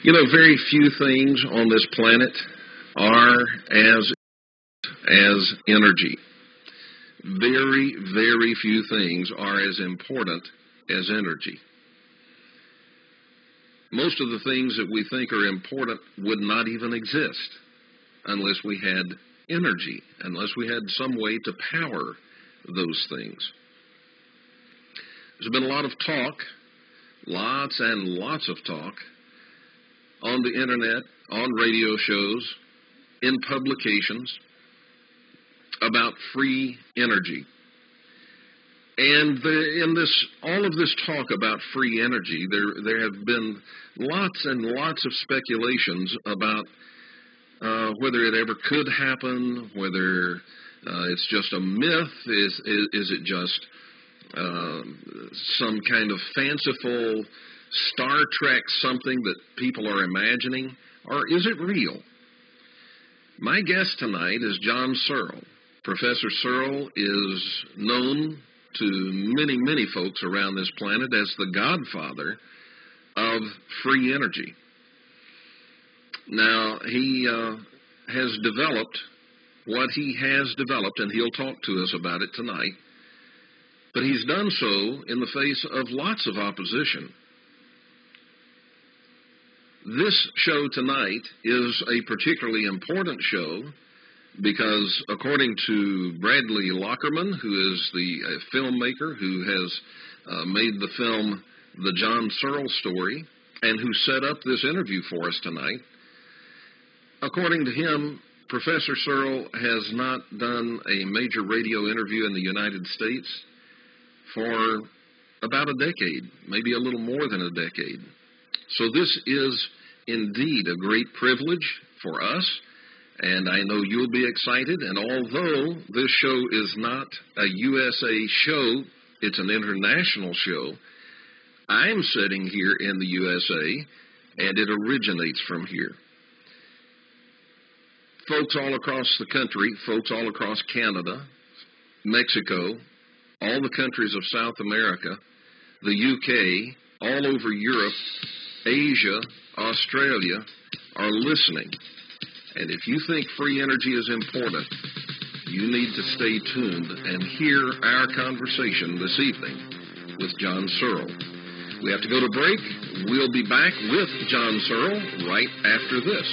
Very few things on this planet are as energy. Very, very few things are as important as energy. Most of the things that we think are important would not even exist unless we had energy, unless we had some way to power those things. There's been a lot of talk, lots and lots of talk, on the internet, on radio shows, in publications, about free energy. And in all of this talk about free energy, there have been lots and lots of speculations about whether it ever could happen, whether it's just a myth, is it just some kind of fanciful Star Trek something that people are imagining, or is it real? My guest tonight is John Searl. Professor Searl is known to many, many folks around this planet as the godfather of free energy. Now, he has developed what he has developed, and he'll talk to us about it tonight, but he's done so in the face of lots of opposition. This show tonight is a particularly important show because, according to Bradley Lockerman, who is the filmmaker who has made the film The John Searl Story and who set up this interview for us tonight, according to him, Professor Searl has not done a major radio interview in the United States for about a decade, maybe a little more than a decade. So this is indeed a great privilege for us, and I know you'll be excited. And although this show is not a USA show, it's an international show, I'm sitting here in the USA, and it originates from here. Folks all across the country, folks all across Canada, Mexico, all the countries of South America, the UK, all over Europe, Asia, Australia, are listening. And if you think free energy is important, you need to stay tuned and hear our conversation this evening with John Searl. We have to go to break. We'll be back with John Searl right after this.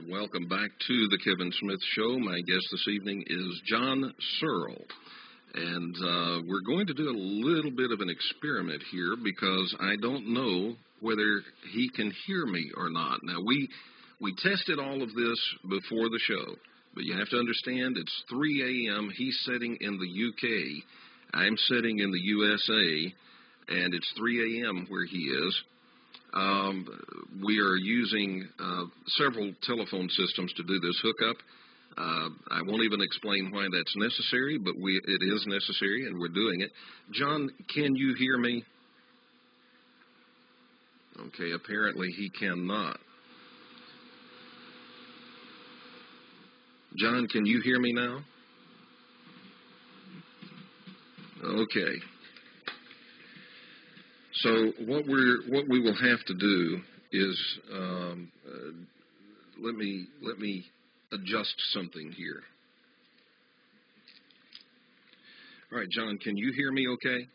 Welcome back to the Kevin Smith Show. My guest this evening is John Searl. And we're going to do a little bit of an experiment here because I don't know whether he can hear me or not. Now, we tested all of this before the show, but you have to understand it's 3 a.m. He's sitting in the UK. I'm sitting in the USA, and it's 3 a.m. where he is. We are using several telephone systems to do this hookup. I won't even explain why that's necessary, but it is necessary, and we're doing it. John, can you hear me? Okay, apparently he cannot. John, can you hear me now? Okay. So what we will have to do is let me adjust something here. All right, John, can you hear me okay?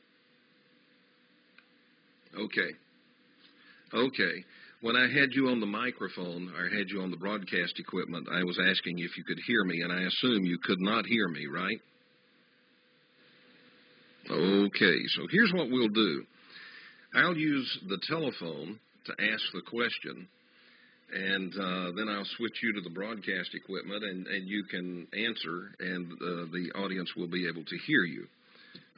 Okay. When I had you on the microphone, or had you on the broadcast equipment, I was asking if you could hear me, and I assume you could not hear me, right? Okay, so here's what we'll do. I'll use the telephone to ask the question, and then I'll switch you to the broadcast equipment, and you can answer, and the audience will be able to hear you.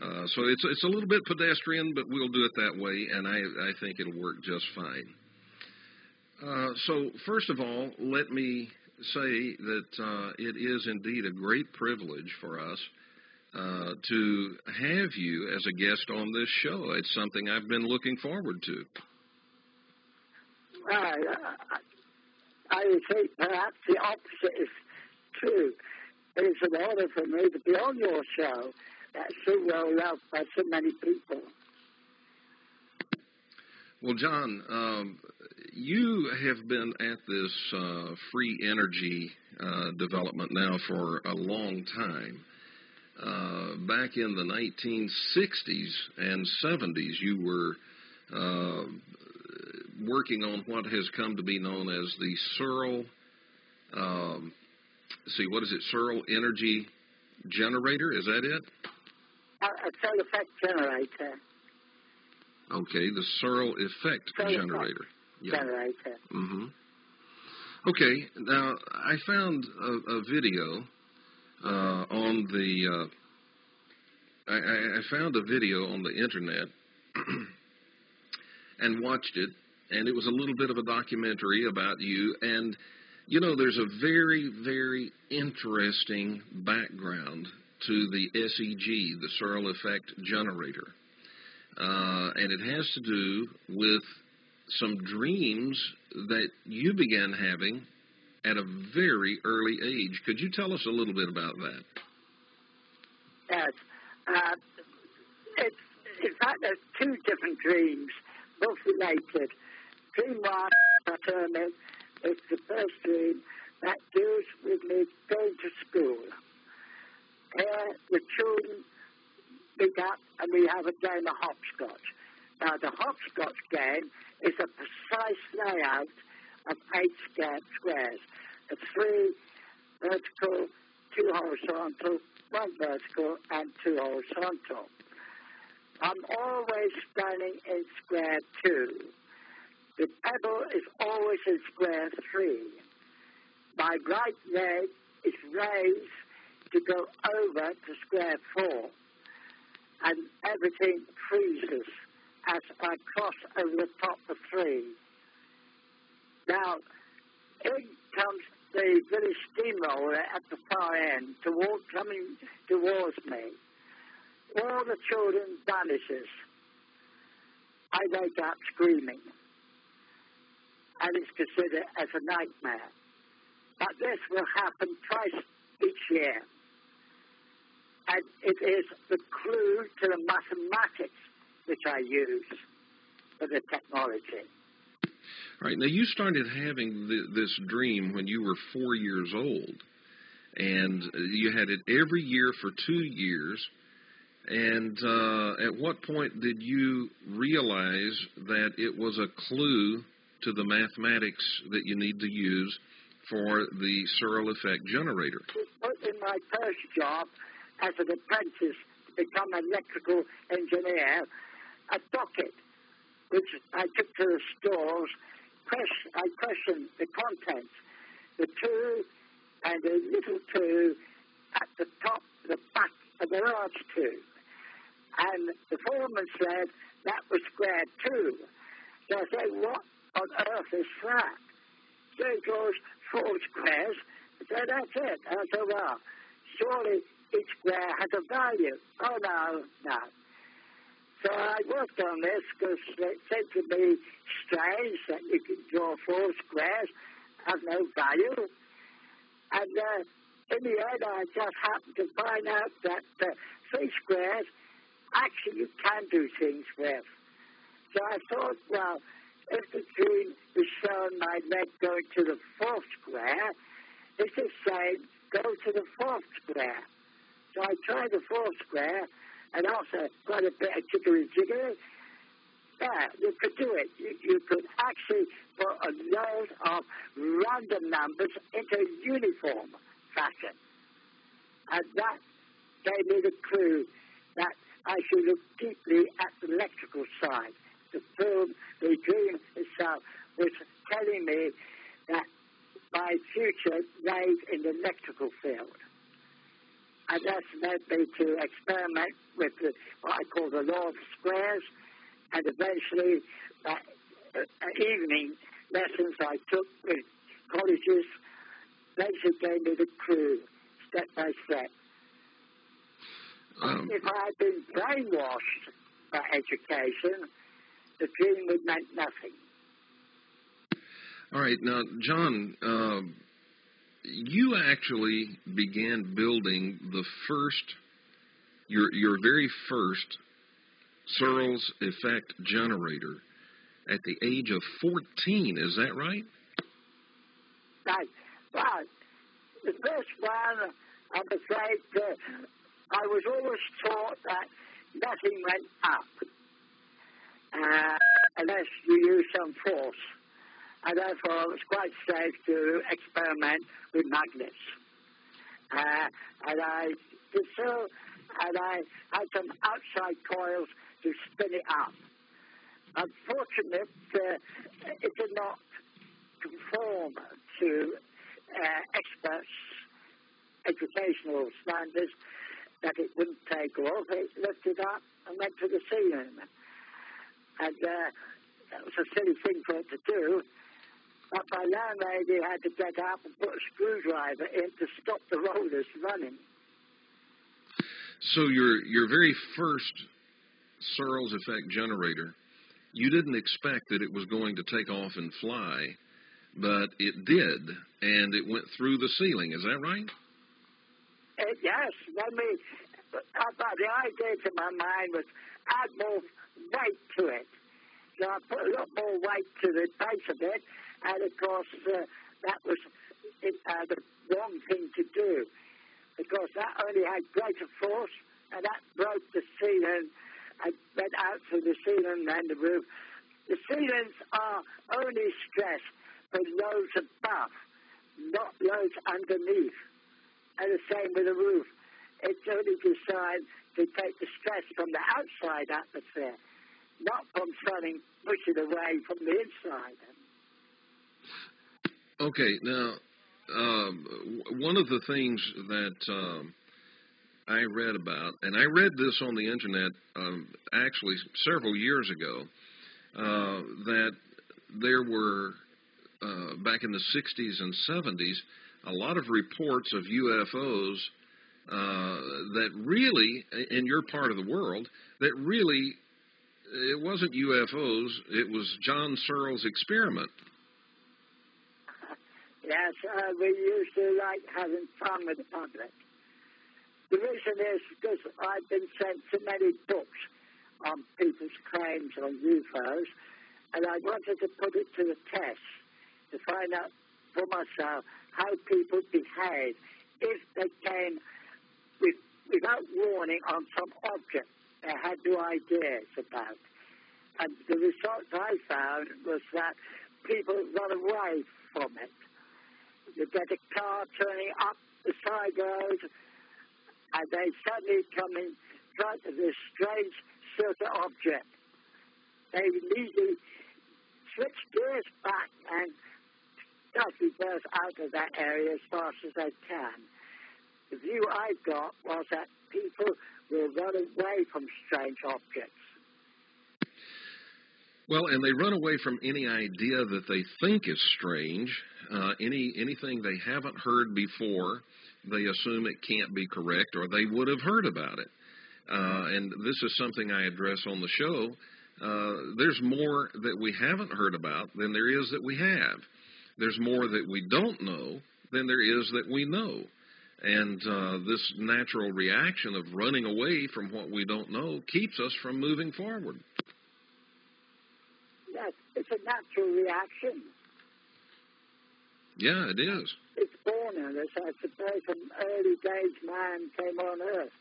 So it's a little bit pedestrian, but we'll do it that way, and I think it'll work just fine. So first of all, let me say that it is indeed a great privilege for us to have you as a guest on this show. It's something I've been looking forward to. Well, I would say perhaps the opposite is true. It's an honor for me to be on your show that's so well loved by so many people. Well, John, you have been at this free energy development now for a long time. Back in the 1960s and 70s, you were working on what has come to be known as the Searl, Searl Energy Generator, is that it? A SearlFX generator. Okay, the SearlFX generator. Yeah. Generator. Mm-hmm. Okay, now I found a video on the I found a video on the internet and watched it, and it was a little bit of a documentary about you. And you know, there's a very, very interesting background to the SEG, the SearlFX generator. And it has to do with some dreams that you began having at a very early age. Could you tell us a little bit about that? Yes. In fact, there's two different dreams, both related. Dream one, I term it, is the first dream that deals with me going to school. Here, the children meet up and we have a game of hopscotch. Now, the hopscotch game is a precise layout of 8 squares. 3 vertical, 2 horizontal, 1 vertical, and 2 horizontal. I'm always standing in square 2. The pebble is always in square 3. My right leg is raised to go over to square 4. And everything freezes as I cross over the top of 3. Now, in comes the village steamroller at the far end, coming towards me. All the children vanishes. I wake up screaming. And it's considered as a nightmare. But this will happen twice each year. And it is the clue to the mathematics which I use for the technology. Right. Now, you started having this dream when you were 4 years old, and you had it every year for 2 years. And at what point did you realize that it was a clue to the mathematics that you need to use for the SearlFX generator? In my first job as an apprentice to become an electrical engineer, a docket, which I took to the stores. I questioned the contents, the 2 and the little 2 at the top, the back of the large 2. And the foreman said that was square 2. So I said, what on earth is that? So he goes 4 squares. I said, that's it. I said, well, surely each square has a value. Oh, no. So I worked on this because it seemed to be strange that you can draw 4 squares, have no value. And in the end, I just happened to find out that 3 squares, actually you can do things with. So I thought, well, if the dream is showing my leg going to the 4th square, it's the same, go to the 4th square. So I tried the 4th square, and also quite a bit of jiggery. Yeah, you could do it. You could actually put a load of random numbers into a uniform fashion. And that gave me the clue that I should look deeply at the electrical side. The dream itself was telling me that my future lays in the electrical field. And that's led me to experiment with what I call the law of squares, and eventually evening lessons I took with colleges basically gave me the clue, step by step. If I had been brainwashed by education, the dream would mean nothing. All right. Now, John, you actually began building the first, your very first Searl's Effect generator at the age of 14. Is that right? Right. Well, the first one, I'm afraid, I was always taught that nothing went up unless you use some force. And therefore, it was quite safe to experiment with magnets. And I did so, and I had some outside coils to spin it up. Unfortunately, it did not conform to experts' educational standards, that it wouldn't take off. It lifted up and went to the ceiling. And that was a silly thing for it to do. But my landlady had to get up and put a screwdriver in to stop the rollers running. So your very first Searl's Effect generator, you didn't expect that it was going to take off and fly, but it did, and it went through the ceiling. Is that right? Yes. The idea to my mind was add more weight to it. So I put a lot more weight to the base of it, and of course that was the wrong thing to do, because that only had greater force, and that broke the ceiling and went out through the ceiling and the roof. The ceilings are only stressed for loads above, not loads underneath. And the same with the roof. It's only designed to take the stress from the outside atmosphere, not from something pushing away from the inside. Okay, now, one of the things that I read about, and I read this on the internet actually several years ago, that there were, back in the 60s and 70s, a lot of reports of UFOs that really, in your part of the world, that really, it wasn't UFOs, it was John Searl's experiment. Yes, we used to like having fun with the public. The reason is because I've been sent too many books on people's claims on UFOs, and I wanted to put it to the test to find out for myself how people behave if they came without warning on some object they had no ideas about. And the results I found was that people run away from it. You get a car turning up the side road, and they suddenly come in front of this strange circular object. They immediately switch gears back and reverse out of that area as fast as they can. The view I got was that people will run away from strange objects. Well, and they run away from any idea that they think is strange, anything they haven't heard before. They assume it can't be correct, or they would have heard about it. And this is something I address on the show. There's more that we haven't heard about than there is that we have. There's more that we don't know than there is that we know. And this natural reaction of running away from what we don't know keeps us from moving forward. Yes, it's a natural reaction. Yeah, it is. It's born in us, I suppose, from early days man came on Earth.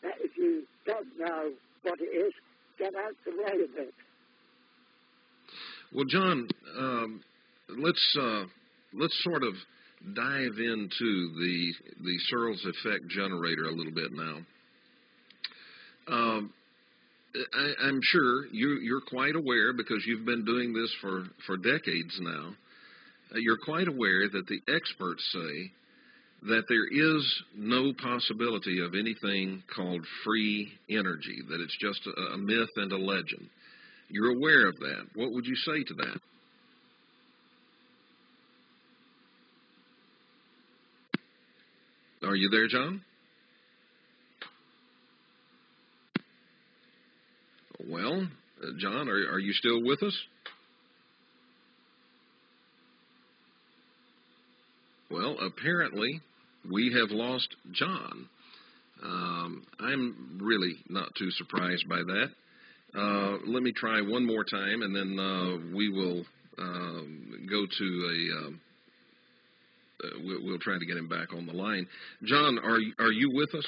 That if you don't know what it is, get out the way of it. Well, John, let's sort of dive into the Searl's Effect generator a little bit now. I'm sure you're quite aware, because you've been doing this for decades now. You're quite aware that the experts say that there is no possibility of anything called free energy, that it's just a myth and a legend. You're aware of that. What would you say to that? Are you there, John? Well, John, are you still with us? Well, apparently we have lost John. I'm really not too surprised by that. Let me try one more time, and then we will go to we'll try to get him back on the line. John, are you with us?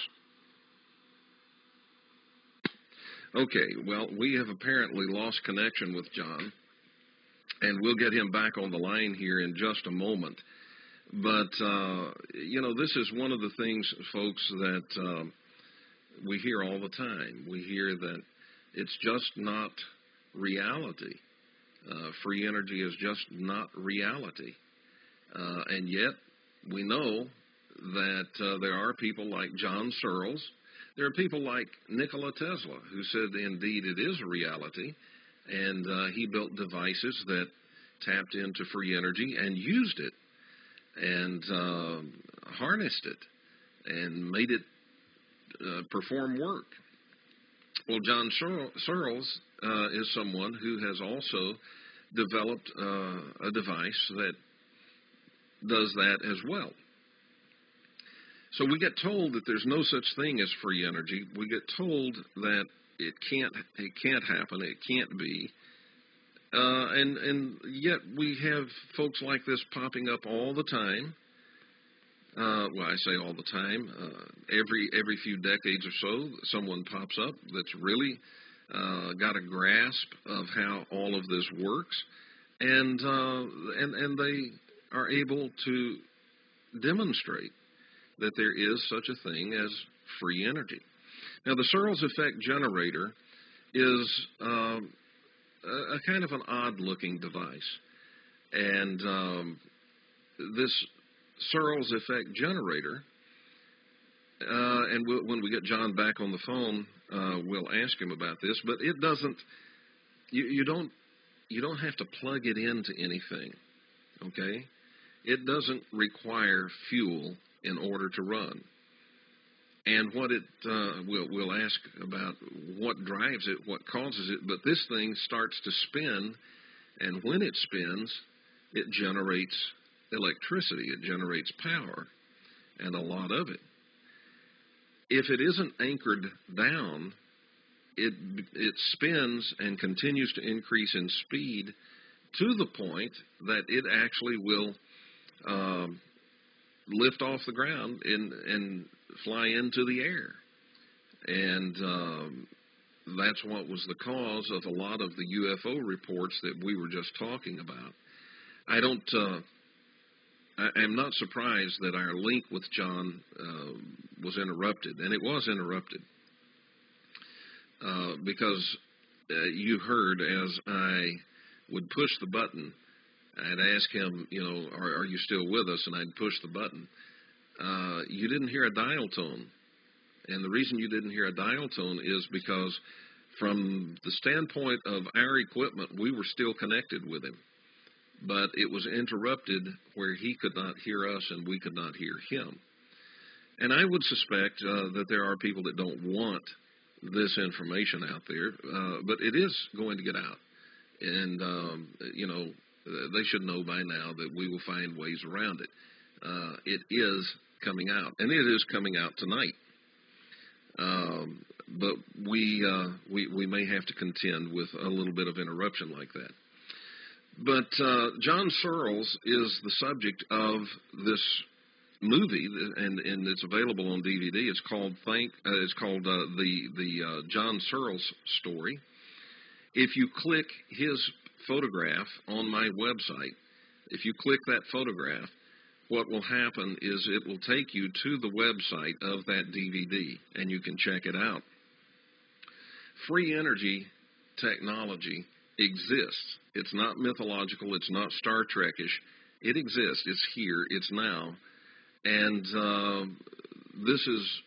Okay, well, we have apparently lost connection with John, and we'll get him back on the line here in just a moment. But, this is one of the things, folks, that we hear all the time. We hear that it's just not reality. Free energy is just not reality. And yet, we know that there are people like John Searls. There are people like Nikola Tesla who said, indeed, it is a reality. And he built devices that tapped into free energy and used it and harnessed it and made it perform work. Well, John Searls is someone who has also developed a device that does that as well. So we get told that there's no such thing as free energy. We get told that it can't happen, it can't be. And yet we have folks like this popping up all the time. Well, I say all the time. Every few decades or so, someone pops up that's really got a grasp of how all of this works, and they are able to demonstrate that there is such a thing as free energy. Now, the Searls effect generator is a kind of an odd-looking device, and this Searls effect generator, and when we get John back on the phone, we'll ask him about this. But it doesn't. You don't have to plug it into anything. Okay, it doesn't require fuel in order to run. And what it we'll ask about what drives it, what causes it. But this thing starts to spin, and when it spins, it generates electricity. It generates power, and a lot of it. If it isn't anchored down, it spins and continues to increase in speed to the point that it actually will lift off the ground and fly into the air. And that's what was the cause of a lot of the UFO reports that we were just talking about. I'm not surprised that our link with John was interrupted, and it was interrupted because you heard as I would push the button, I'd ask him, are you still with us? And I'd push the button. You didn't hear a dial tone, and the reason you didn't hear a dial tone is because from the standpoint of our equipment, we were still connected with him. But it was interrupted where he could not hear us and we could not hear him. And I would suspect that there are people that don't want this information out there, but it is going to get out. And, they should know by now that we will find ways around it. It is coming out, and it is coming out tonight. But we may have to contend with a little bit of interruption like that. But John Searls is the subject of this movie, and it's available on DVD. It's called the John Searls story. If you click his photograph on my website, if you click that photograph, what will happen is it will take you to the website of that DVD, and you can check it out. Free energy technology exists. It's not mythological. It's not Star Trek-ish. It exists. It's here. It's now. And this is,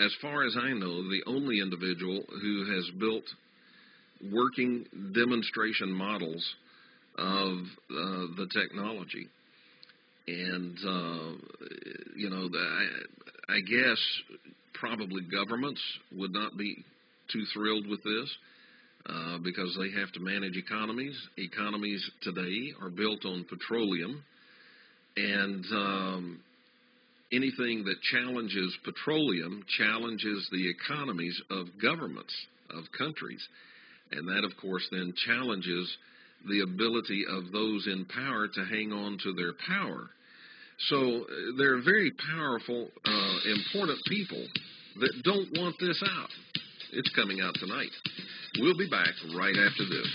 as far as I know, the only individual who has built working demonstration models of the technology. And, I guess probably governments would not be too thrilled with this because they have to manage economies. Economies today are built on petroleum, and anything that challenges petroleum challenges the economies of governments, of countries. And that, of course, then challenges the ability of those in power to hang on to their power. So they're very powerful, important people that don't want this out. It's coming out tonight. We'll be back right after this.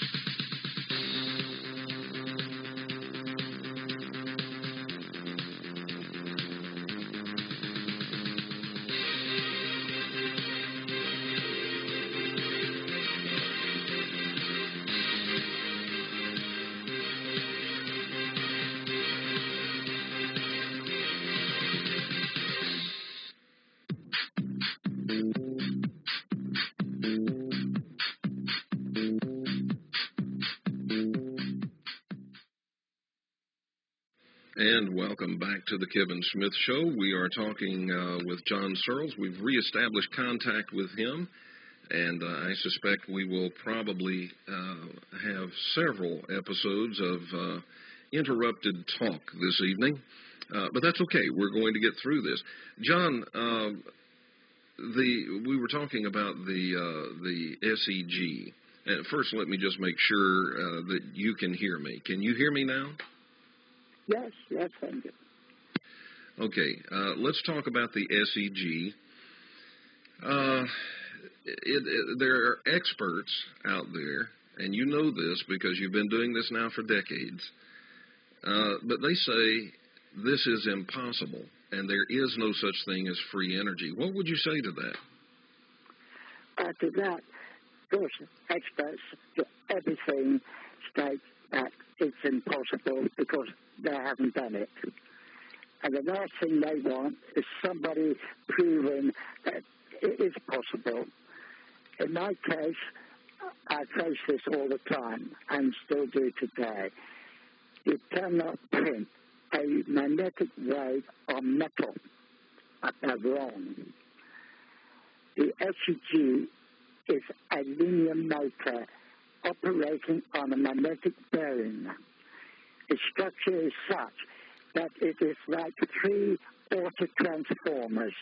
And welcome back to the Kevin Smith Show. We are talking with John Searl. We've reestablished contact with him, and I suspect we will probably have several episodes of interrupted talk this evening. But that's okay. We're going to get through this. John, we were talking about the SEG. And first, let me just make sure that you can hear me. Can you hear me now? Yes, thank you. Okay, let's talk about the SEG. There are experts out there, and you know this because you've been doing this now for decades, but they say this is impossible, and there is no such thing as free energy. What would you say to that? To that, of course, experts to everything state that it's impossible because they haven't done it. And the last thing they want is somebody proving that it is possible. In my case, I face this all the time and still do today. You cannot print a magnetic wave on metal. That's wrong. The SEG is a linear motor operating on a magnetic bearing. Its structure is such that it is like 3 auto transformers,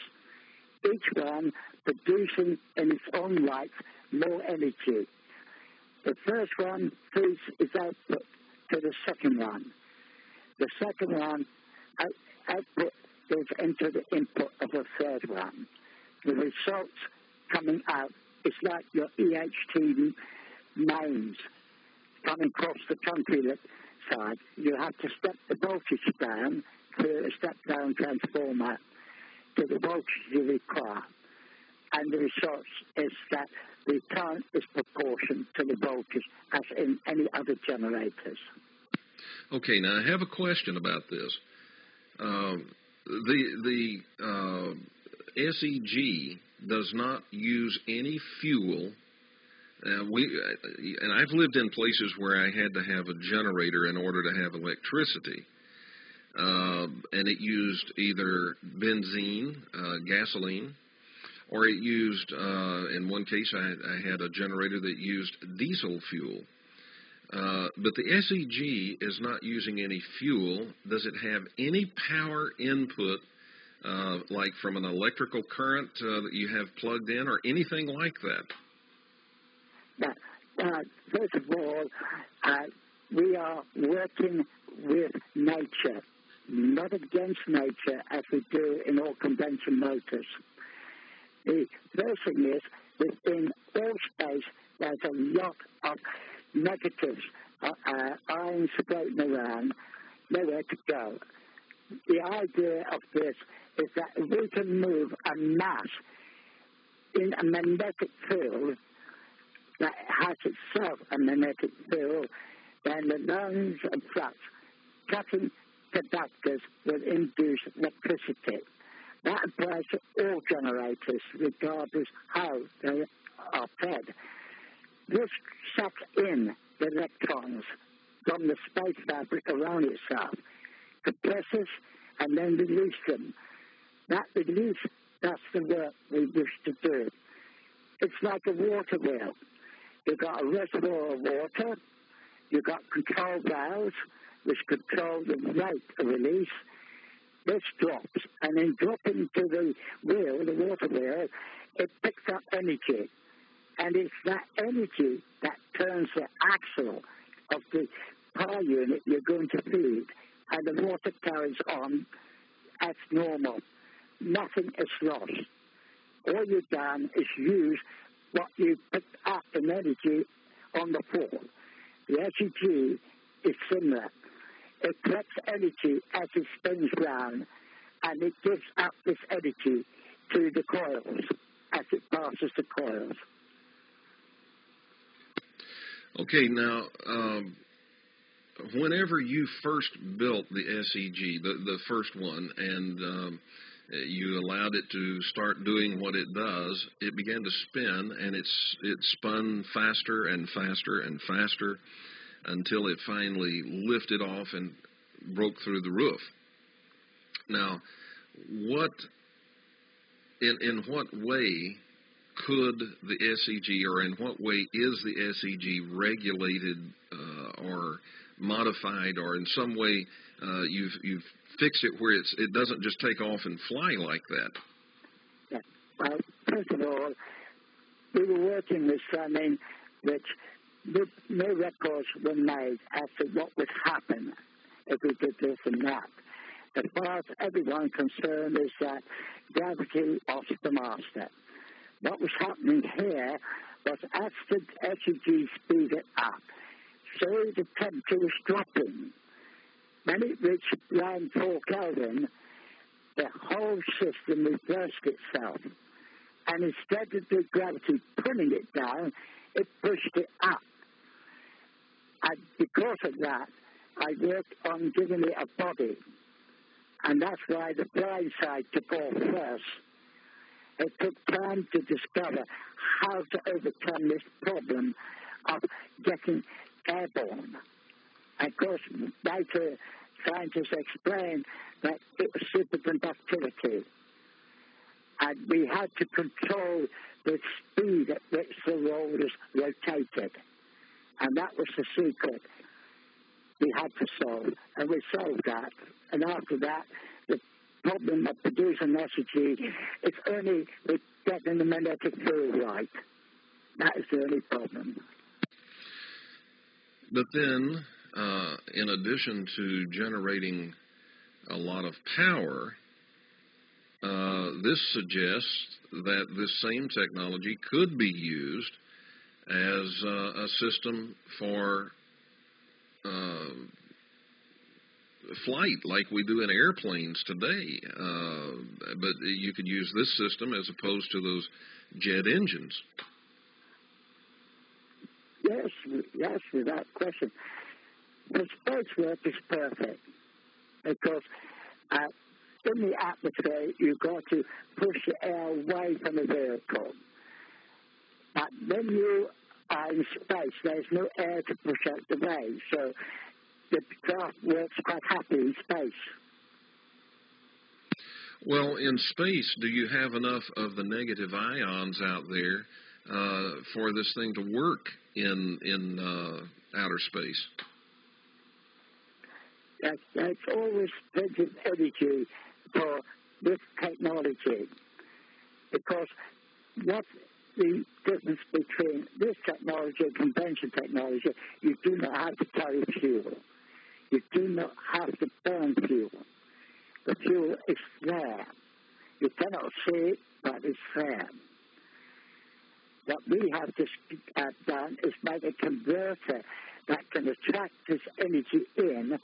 each one producing in its own right more energy. The first one feeds its output to the second one. The second one output goes into the input of the third one. The results coming out is like your EHT mains coming across the country side. You have to step the voltage down to a step-down transformer to the voltage you require. And the result is that the current is proportional to the voltage as in any other generators. Okay, now I have a question about this. The SEG does not use any fuel. And I've lived in places where I had to have a generator in order to have electricity. And it used either benzene, gasoline, or it used, in one case, I had a generator that used diesel fuel. But the SEG is not using any fuel. Does it have any power input, like from an electrical current that you have plugged in, or anything like that? First of all, we are working with nature, not against nature as we do in all convention motors. The first thing is, within all space, there's a lot of negatives, ions floating around, nowhere to go. The idea of this is that if we can move a mass in a magnetic field that has itself a magnetic field, then the lines and flux cutting conductors will induce electricity. That applies to all generators, regardless how they are fed. This sucks in the electrons from the space fabric around itself, compresses, and then releases them. That release, that's the work we wish to do. It's like a water wheel. You've got a reservoir of water. You've got control valves, which control the rate of release. This drops, and in dropping to the wheel, the water wheel, it picks up energy. And it's that energy that turns the axle of the power unit you're going to feed, and the water carries on as normal. Nothing is lost. All you've done is use what you picked up in energy on the floor. The SEG is similar. It collects energy as it spins round, and it gives up this energy to the coils as it passes the coils. Okay, now, whenever you first built the SEG, the first one, and you allowed it to start doing what it does, it began to spin, and it spun faster and faster and faster until it finally lifted off and broke through the roof. Now, in what way could the SEG, or in what way is the SEG regulated or modified, or in some way you've fixed it where it doesn't just take off and fly like that? Yeah. Well, first of all, we were working with something which no records were made as to what would happen if we did this and that. As far as everyone concerned is that gravity lost the master. What was happening here was as the SEG speeded up, so the temperature was dropping. When it reached around 4 Kelvin, the whole system reversed itself. And instead of the gravity pulling it down, it pushed it up. And because of that, I worked on giving it a body. And that's why the blind side took off first. It took time to discover how to overcome this problem of getting airborne. And of course, later scientists explained that it was superconductivity. And we had to control the speed at which the rollers rotated. And that was the secret we had to solve. And we solved that. And after that, the problem of producing SEG is only with getting the magnetic field right. That is the only problem. But then, in addition to generating a lot of power, this suggests that this same technology could be used as a system for flight like we do in airplanes today. But you could use this system as opposed to those jet engines. Yes, without question. The space work is perfect because in the atmosphere you've got to push the air away from the vehicle. But when you are in space, there's no air to push out the way, so the craft works quite happy in space. Well, in space, do you have enough of the negative ions out there for this thing to work in outer space? There's always plenty of energy for this technology, because what's the difference between this technology and conventional technology? You do not have to carry fuel. You do not have to burn fuel. The fuel is there. You cannot see it, but it's there. What we have to done is make a converter that can attract this energy in,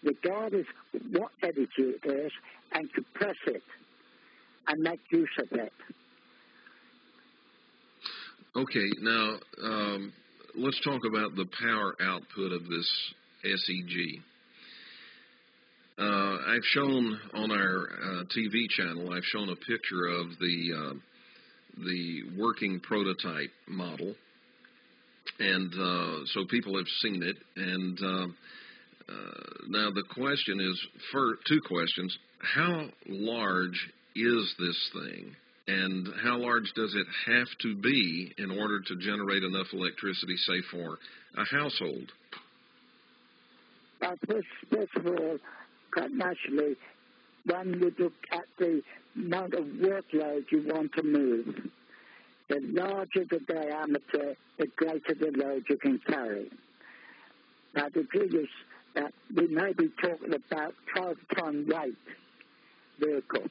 regardless of what energy it is, and compress it and make use of it. Okay, now let's talk about the power output of this SEG. I've shown on our TV channel, I've shown a picture of the working prototype model, and so people have seen it. And now the question is, two questions: how large is this thing, And how large does it have to be in order to generate enough electricity, say, for a household? First of all, quite naturally, one would look at the amount of workload you want to move. The larger the diameter, the greater the load you can carry. Now, the thing is that we may be talking about 12-ton weight vehicle.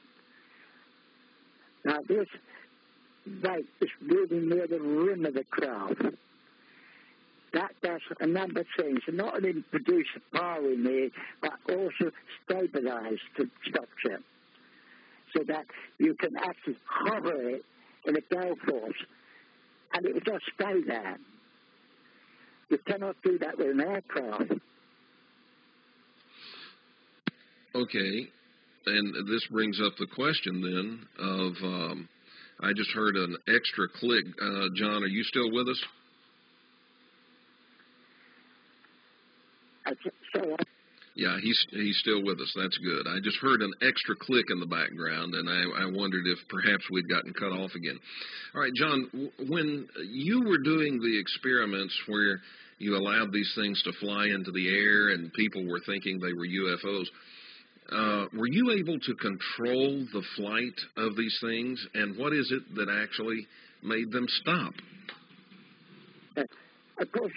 Now, this weight is really near the rim of the craft. That does a number of things, and not only produce the power we need, but also stabilize the structure so that you can actually hover it in a gale force, and it will just stay there. You cannot do that with an aircraft. Okay, and this brings up the question then of, I just heard an extra click. John, are you still with us? Yeah, he's still with us. That's good. I just heard an extra click in the background, and I wondered if perhaps we'd gotten cut off again. All right, John, when you were doing the experiments where you allowed these things to fly into the air and people were thinking they were UFOs, were you able to control the flight of these things, and what is it that actually made them stop? Of course,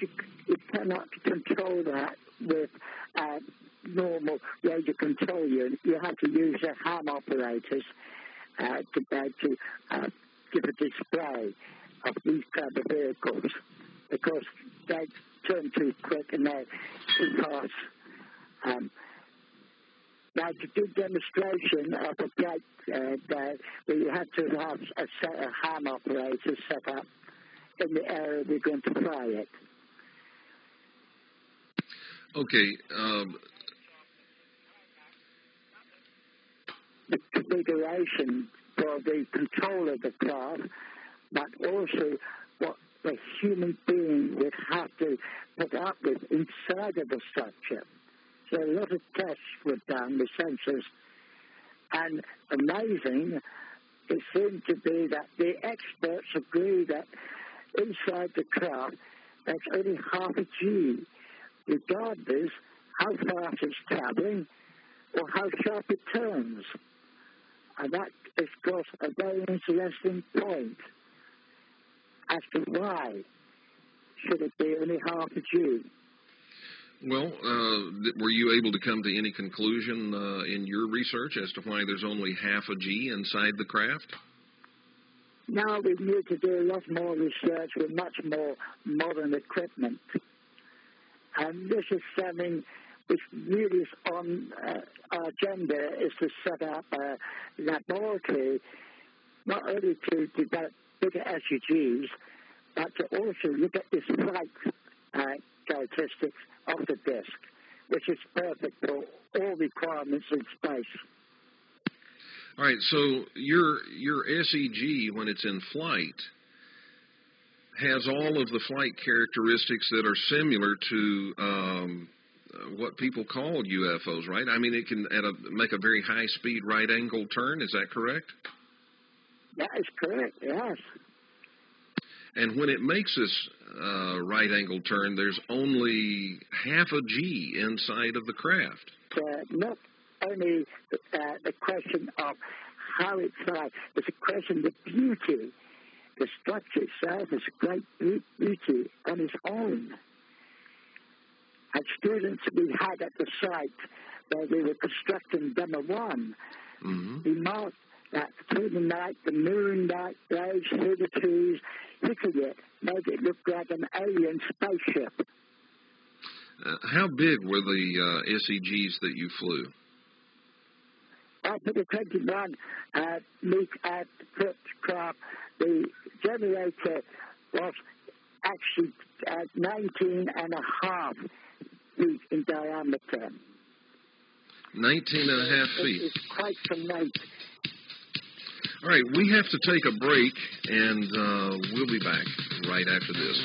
you cannot control that with normal radio control unit. You have to use the ham operators to be able to give a display of these type of vehicles, because they turn too quick and they're too fast. Now, to do demonstration of a plate, where you have to have a set of ham operators set up in the area we're going to fly it. Okay. The configuration for the control of the craft, but also what the human being would have to put up with inside of the structure. So a lot of tests were done with sensors, and amazing, it seemed to be that the experts agree that inside the craft, that's only half a G, regardless how fast it's traveling or how sharp it turns. And that is, of course, a very interesting point as to why should it be only half a G. Well, were you able to come to any conclusion in your research as to why there's only half a G inside the craft? Now we need to do a lot more research with much more modern equipment. And this is something which really is on our agenda, is to set up a laboratory not only to develop bigger SUGs, but to also look at this flight characteristics of the disk, which is perfect for all requirements in space. All right, so your SEG, when it's in flight, has all of the flight characteristics that are similar to what people call UFOs, right? I mean, it can make a very high-speed right-angle turn. Is that correct? That is correct, yes. And when it makes this right-angle turn, there's only half a G inside of the craft. Not only the question of how it flies, it's a question of the beauty. The structure itself is a great beauty on its own. And students we had at the site where we were constructing Demo 1, remarked that through the night, the moon light rays through the trees, hitting it, made it look like an alien spaceship. How big were the SEGs that you flew? For the 21 foot craft, the generator was actually 19 and a half feet in diameter. 19 and a half feet. It's quite some length. All right, we have to take a break, and we'll be back right after this.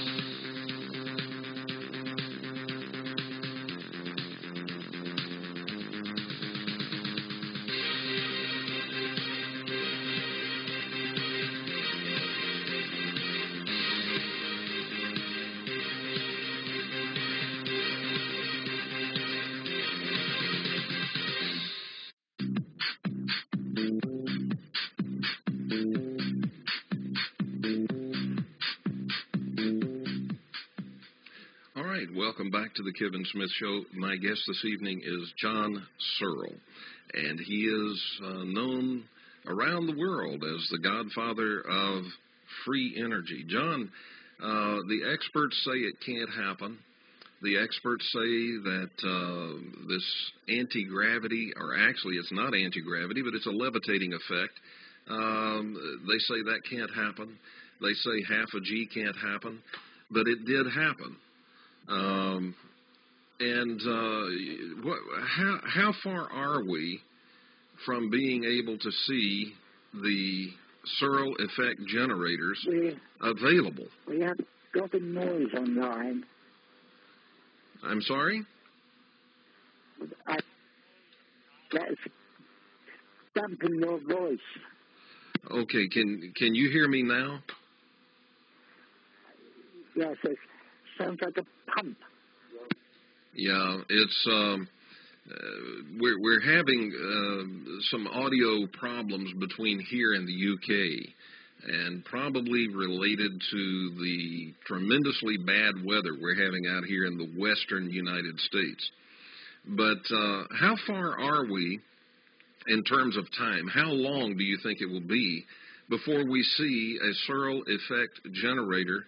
welcome back to the Kevin Smith Show. My guest this evening is John Searl, and he is known around the world as the godfather of free energy. John, the experts say it can't happen. The experts say that this anti-gravity, or actually it's not anti-gravity, but it's a levitating effect. They say that can't happen. They say half a G can't happen, but it did happen. How far are we from being able to see the SearlFX generators available? We have got a noise online. I'm sorry? That's dampening your voice. Okay, can you hear me now? Yes, it sounds like a pump. Yeah, it's we're having some audio problems between here and the UK, and probably related to the tremendously bad weather we're having out here in the western United States. But how far are we in terms of time? How long do you think it will be before we see a SearlFX generator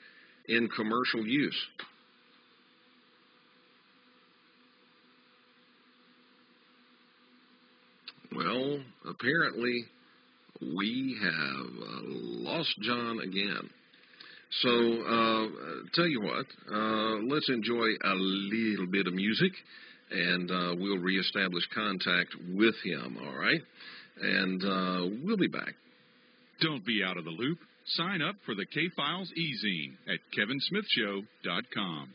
in commercial use? Well, apparently we have lost John again. So, tell you what, let's enjoy a little bit of music, and we'll reestablish contact with him, all right? And we'll be back. Don't be out of the loop. Sign up for the K-Files e-zine at kevinsmithshow.com.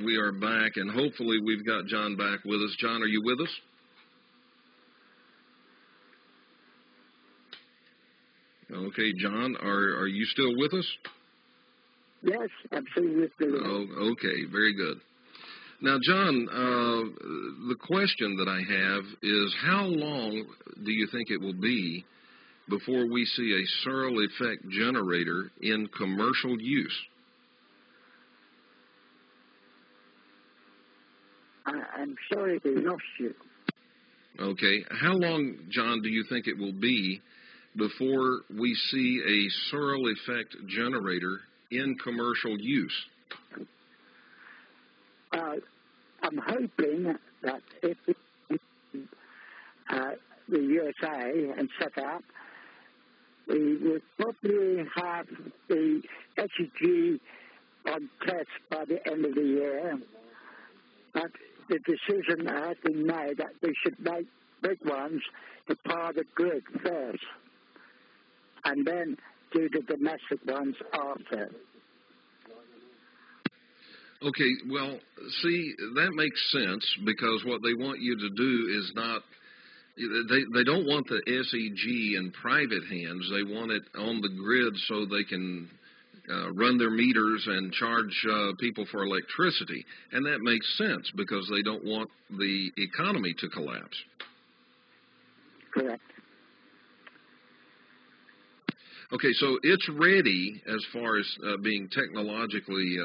We are back, and hopefully we've got John back with us. John, are you with us? Okay, John, are you still with us? Yes, absolutely. Oh, okay, very good. Now, John, the question that I have is, how long do you think it will be before we see a SearlFX generator in commercial use? I'm sorry they lost you. Okay. How long, John, do you think it will be before we see a SearlFX generator in commercial use? I'm hoping that if the USA and set up, we will probably have the SEG on test by the end of the year. But the decision has been made that we should make big ones to power the grid first, and then do the domestic ones after. Okay, well, see, that makes sense because what they want you to do is not, they don't want the SEG in private hands. They want it on the grid so they can run their meters and charge people for electricity. And that makes sense because they don't want the economy to collapse. Correct. Okay, so it's ready as far as being technologically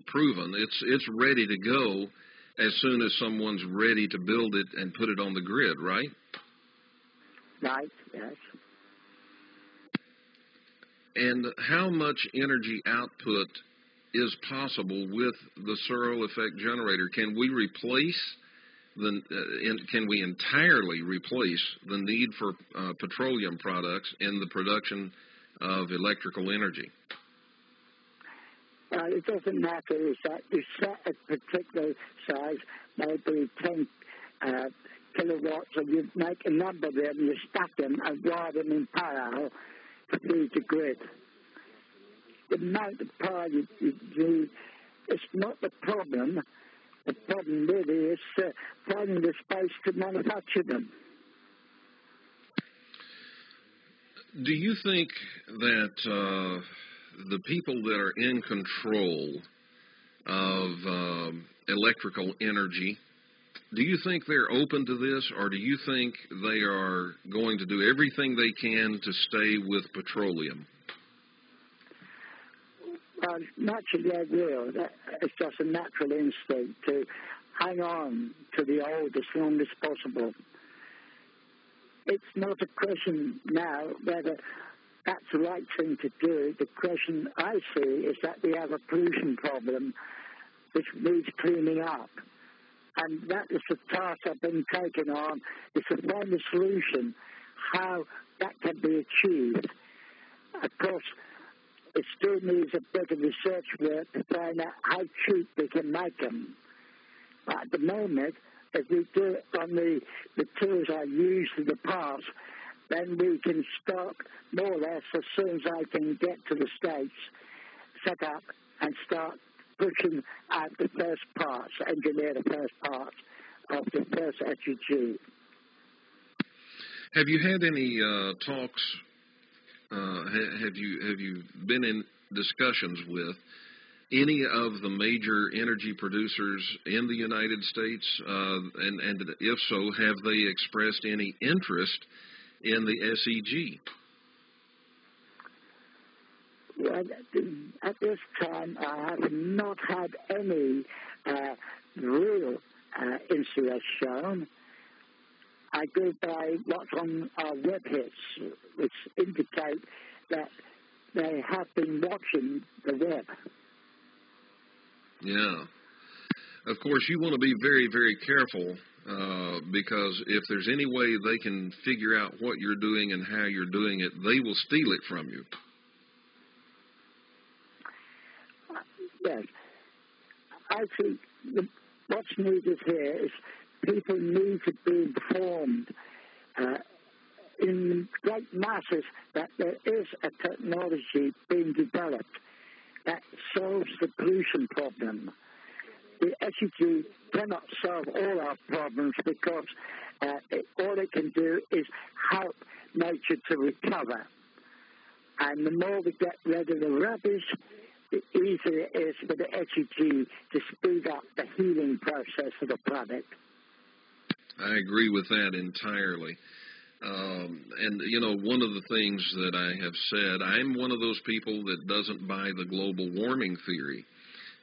proven. It's ready to go as soon as someone's ready to build it and put it on the grid, right? Right, yes. And how much energy output is possible with the SearlFX generator? Can we replace can we entirely replace the need for petroleum products in the production of electrical energy? It doesn't matter. Is that you set a particular size, maybe 10 kilowatts, and you make a number of them, you stack them and wire them in parallel to feed the grid. The amount of power you need is not the problem. The problem really is finding the space to manufacture them. Do you think that the people that are in control of electrical energy, do you think they're open to this, or do you think they are going to do everything they can to stay with petroleum? Naturally, they will. It's just a natural instinct to hang on to the old as long as possible. It's not a question now whether that's the right thing to do. The question I see is that we have a pollution problem which needs cleaning up. And that is the task I've been taking on, is to find a solution, how that can be achieved. Of course, it still needs a bit of research work to find out how cheap we can make them. But at the moment, if we do it on the tools I used in the past, then we can start more or less as soon as I can get to the States, set up and start pushing out the first parts, engineer the first parts of the first SUG. Have you had any talks? Have you been in discussions with any of the major energy producers in the United States? And if so, have they expressed any interest in the SEG? Well, at this time, I have not had any real interest shown. I go by what's on our web hits, which indicate that they have been watching the web. Yeah. Of course, you want to be very, very careful because if there's any way they can figure out what you're doing and how you're doing it, they will steal it from you. Yes. I think what's needed here is people need to be informed in great masses that there is a technology being developed that solves the pollution problem. The SEG cannot solve all our problems because all it can do is help nature to recover. And the more we get rid of the rubbish, the easier it is for the SEG to speed up the healing process of the planet. I agree with that entirely. And, you know, one of the things that I have said, I'm one of those people that doesn't buy the global warming theory.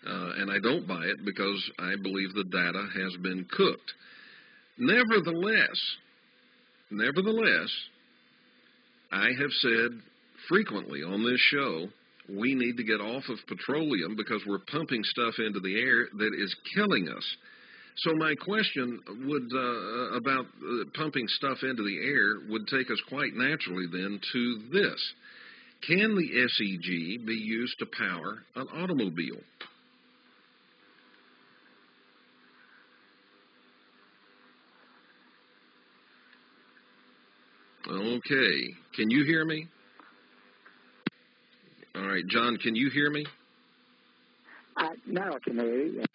And I don't buy it because I believe the data has been cooked. Nevertheless, I have said frequently on this show, we need to get off of petroleum because we're pumping stuff into the air that is killing us. So my question would about pumping stuff into the air would take us quite naturally then to this. Can the SEG be used to power an automobile? Okay. Can you hear me? All right, John, can you hear me? Now I can hear you.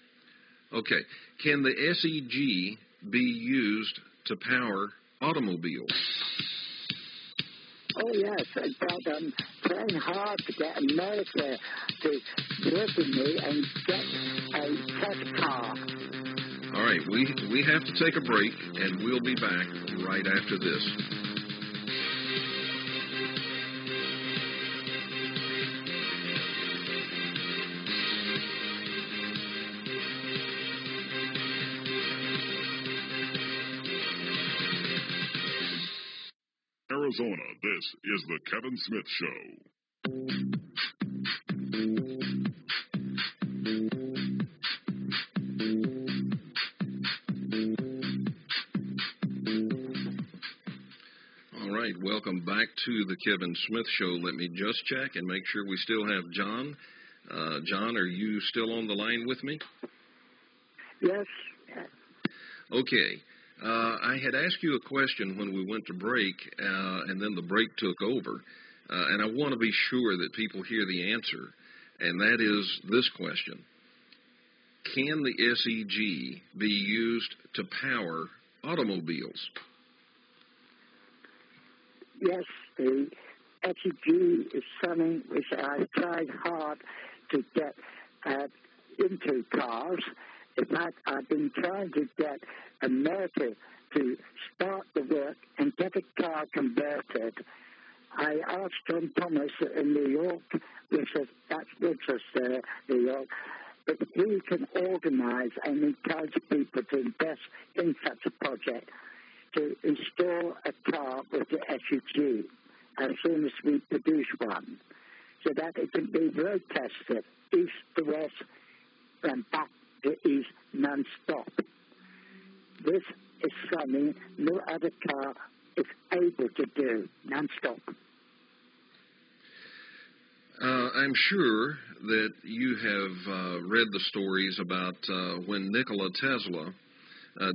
Okay. Can the SEG be used to power automobiles? Oh, yes. In fact, I'm trying hard to get America to work with me and get a test car. All right. We have to take a break, and we'll be back right after this. Arizona, this is the Kevin Smith Show. All right, welcome back to the Kevin Smith Show. Let me just check and make sure we still have John. John, are you still on the line with me? Yes. Okay. I had asked you a question when we went to break, and then the break took over. And I want to be sure that people hear the answer, and that is this question. Can the SEG be used to power automobiles? Yes, the SEG is something which I've tried hard to get into cars. In fact, I've been trying to get America to start the work and get a car converted. I asked John Thomas in New York, which is New York, if he can organize and encourage people to invest in such a project to install a car with the SUG as soon as we produce one, so that it can be road tested east to west and back to east non-stop. This is something no other car is able to do non-stop. I'm sure that you have read the stories about when Nikola Tesla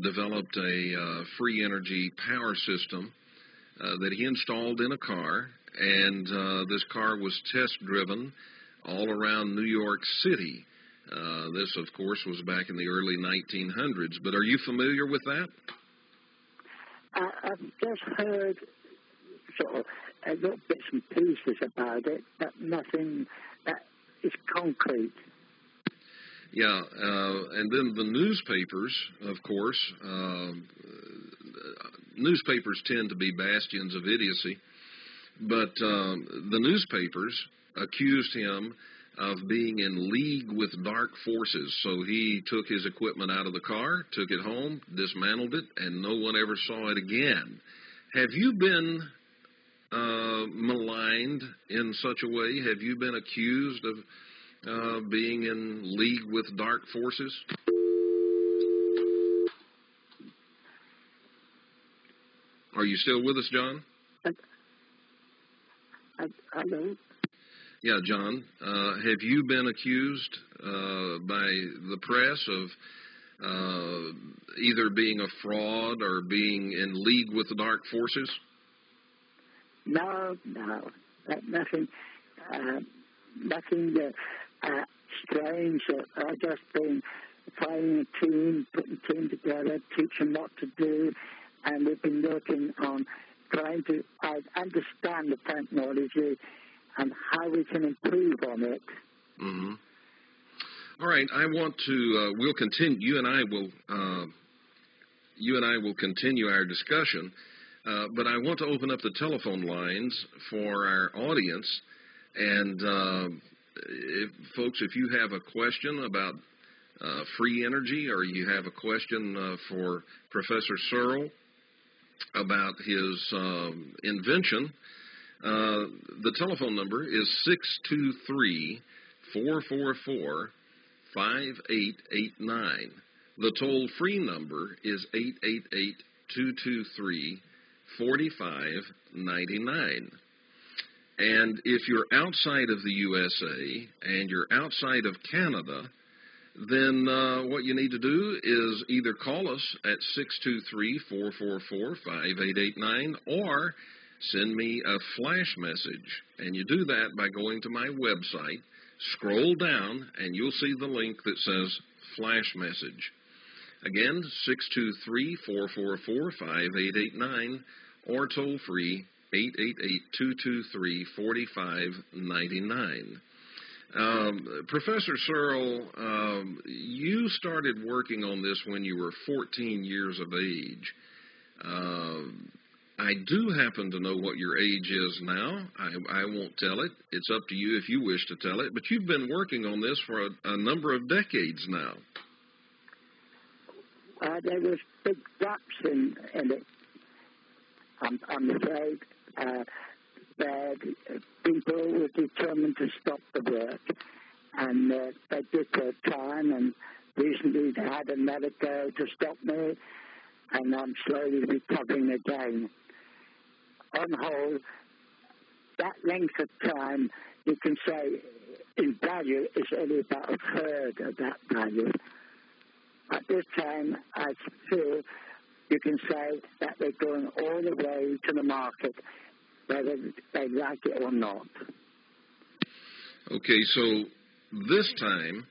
developed a free energy power system that he installed in a car, and this car was test driven all around New York City. This, of course, was back in the early 1900s. But are you familiar with that? I've just heard sort of little bits and pieces about it, but nothing that is concrete. Yeah, and then the newspapers, of course, newspapers tend to be bastions of idiocy, but the newspapers accused him of being in league with dark forces. So he took his equipment out of the car, took it home, dismantled it, and no one ever saw it again. Have you been maligned in such a way? Have you been accused of being in league with dark forces? Are you still with us, John? Hello? Yeah, John. Have you been accused by the press of either being a fraud or being in league with the dark forces? No, nothing strange. I've just been playing a team, putting a team together, teaching what to do, and we've been working on trying to understand the technology and how we can improve on it. Mm-hmm. All right, I want to. We'll continue. You and I will continue our discussion. But I want to open up the telephone lines for our audience. And folks, if you have a question about free energy, or you have a question for Professor Searl about his invention, the telephone number is 623-444-5889. The toll-free number is 888-223-4599. And if you're outside of the USA and you're outside of Canada, then what you need to do is either call us at 623-444-5889 or send me a flash message. And you do that by going to my website, scroll down, and you'll see the link that says Flash Message. Again, 623-444-5889 or toll free 888-223-4599. Professor Searl, you started working on this when you were 14 years of age. I do happen to know what your age is now. I won't tell it. It's up to you if you wish to tell it. But you've been working on this for a number of decades now. There was big gaps in it. I'm afraid that people were determined to stop the work, and they did their time, and recently they had another go to stop me, and I'm slowly recovering again. On the whole, that length of time, you can say, in value, is only about a third of that value. At this time, I feel you can say that they're going all the way to the market, whether they like it or not. Okay, so this time,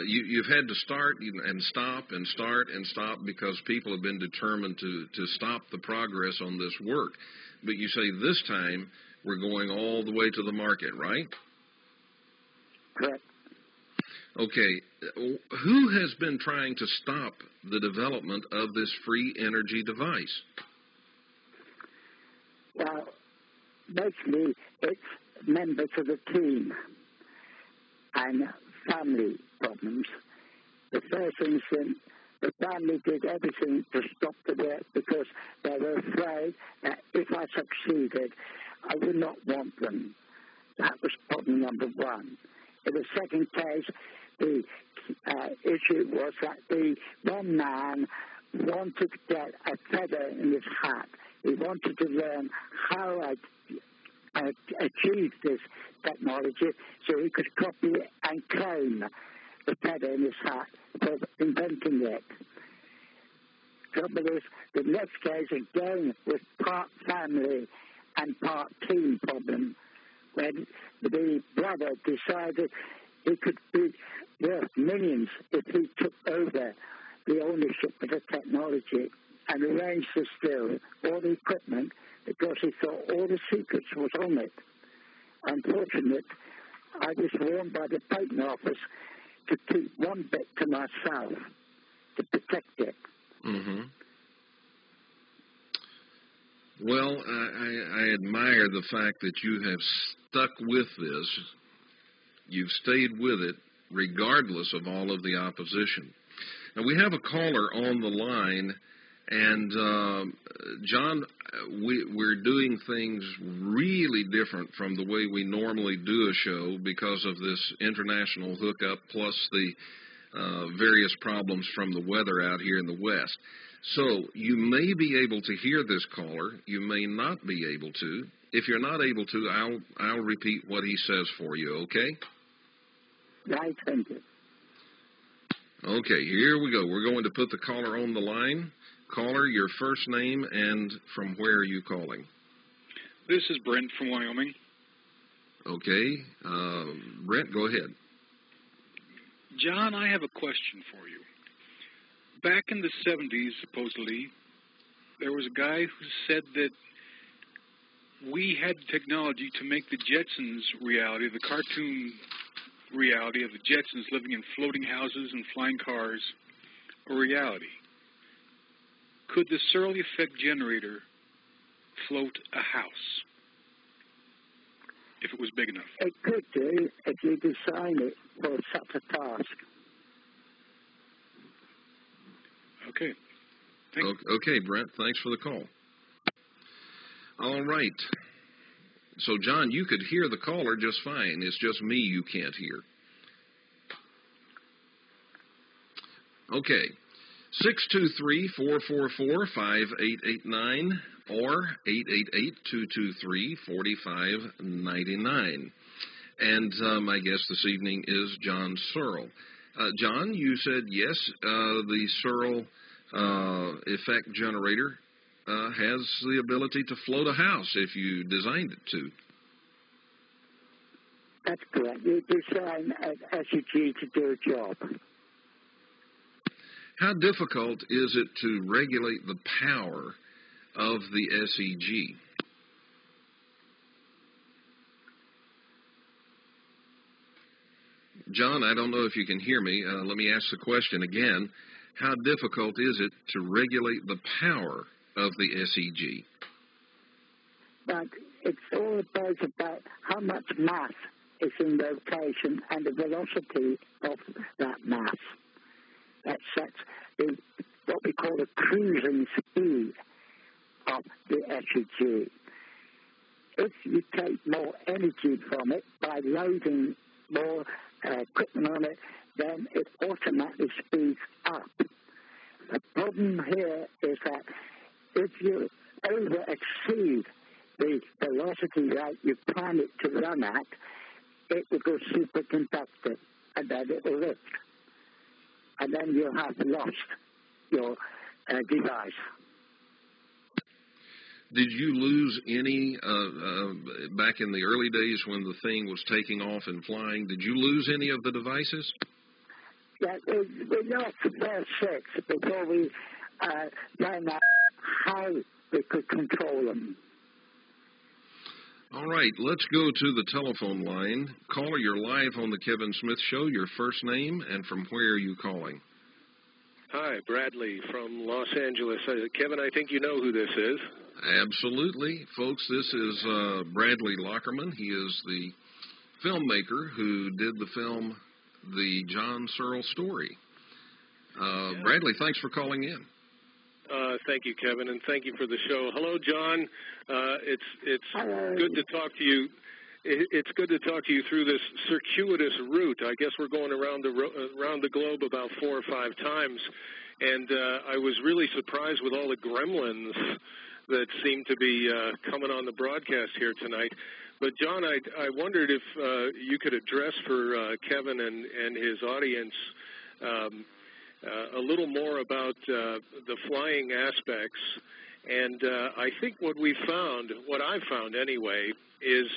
you've had to start and stop and start and stop because people have been determined to stop the progress on this work. But you say this time we're going all the way to the market, right? Correct. Okay, who has been trying to stop the development of this free energy device? Well, mostly it's members of the team and family problems. The first instance, the family did everything to stop the work because they were afraid that if I succeeded, I would not want them. That was problem number one. In the second case, the issue was that the one man wanted to get a feather in his hat. He wanted to learn how I achieved this technology so he could copy it and claim the feather in his hat for inventing it. Trouble is, the next case again was part family and part team problem, when the brother decided he could be worth millions if he took over the ownership of the technology and arranged to steal all the equipment because he thought all the secrets was on it. Unfortunately, I was warned by the patent office to keep one bit to myself to protect it. Mm-hmm. Well, I admire the fact that you have stuck with this. You've stayed with it regardless of all of the opposition. Now, we have a caller on the line, and John, we're doing things really different from the way we normally do a show because of this international hookup plus the various problems from the weather out here in the West. So you may be able to hear this caller. You may not be able to. If you're not able to, I'll repeat what he says for you, okay? Right, thank you. Okay, here we go. We're going to put the caller on the line. Caller, your first name and from where are you calling? This is Brent from Wyoming. Okay. Brent, go ahead. John, I have a question for you. Back in the 70s, supposedly, there was a guy who said that we had technology to make the Jetsons reality, the cartoon reality of the Jetsons living in floating houses and flying cars, a reality. Could the SearlFX generator float a house if it was big enough? It could do if you design it for such a task. Okay. Thank you. Okay, Brent, thanks for the call. All right. So, John, you could hear the caller just fine. It's just me you can't hear. Okay. 623-444-5889 or 888-223-4599. And my guest this evening is John Searl. John, you said yes, the SearlFX generator has the ability to float a house if you designed it to. That's correct. You design an SEG to do a job. How difficult is it to regulate the power of the SEG? John, I don't know if you can hear me. Let me ask the question again. How difficult is it to regulate the power of the SEG? But it's all about how much mass is in rotation and the velocity of that mass. That sets what we call the cruising speed of the SEG. If you take more energy from it by loading more equipment on it, then it automatically speeds up. The problem here is that if you over-exceed the velocity rate you plan it to run at, it will go superconductive, and then it will lift. And then you'll have lost your device. Did you lose any back in the early days when the thing was taking off and flying? Did you lose any of the devices? Yeah, we lost the first 6 before we found out how we could control them. All right, let's go to the telephone line. Caller, you're live on the Kevin Smith Show. Your first name and from where are you calling? Hi, Bradley from Los Angeles. Kevin, I think you know who this is. Absolutely. Folks, this is Bradley Lockerman. He is the filmmaker who did the film The John Searl Story. Bradley, thanks for calling in. Thank you, Kevin, and thank you for the show. Hello, John. It's good to talk to you. It's good to talk to you through this circuitous route. I guess we're going around the globe about 4 or 5 times, and I was really surprised with all the gremlins that seem to be coming on the broadcast here tonight. But, John, I wondered if you could address for Kevin and his audience a little more about the flying aspects. And I think what I've found anyway, is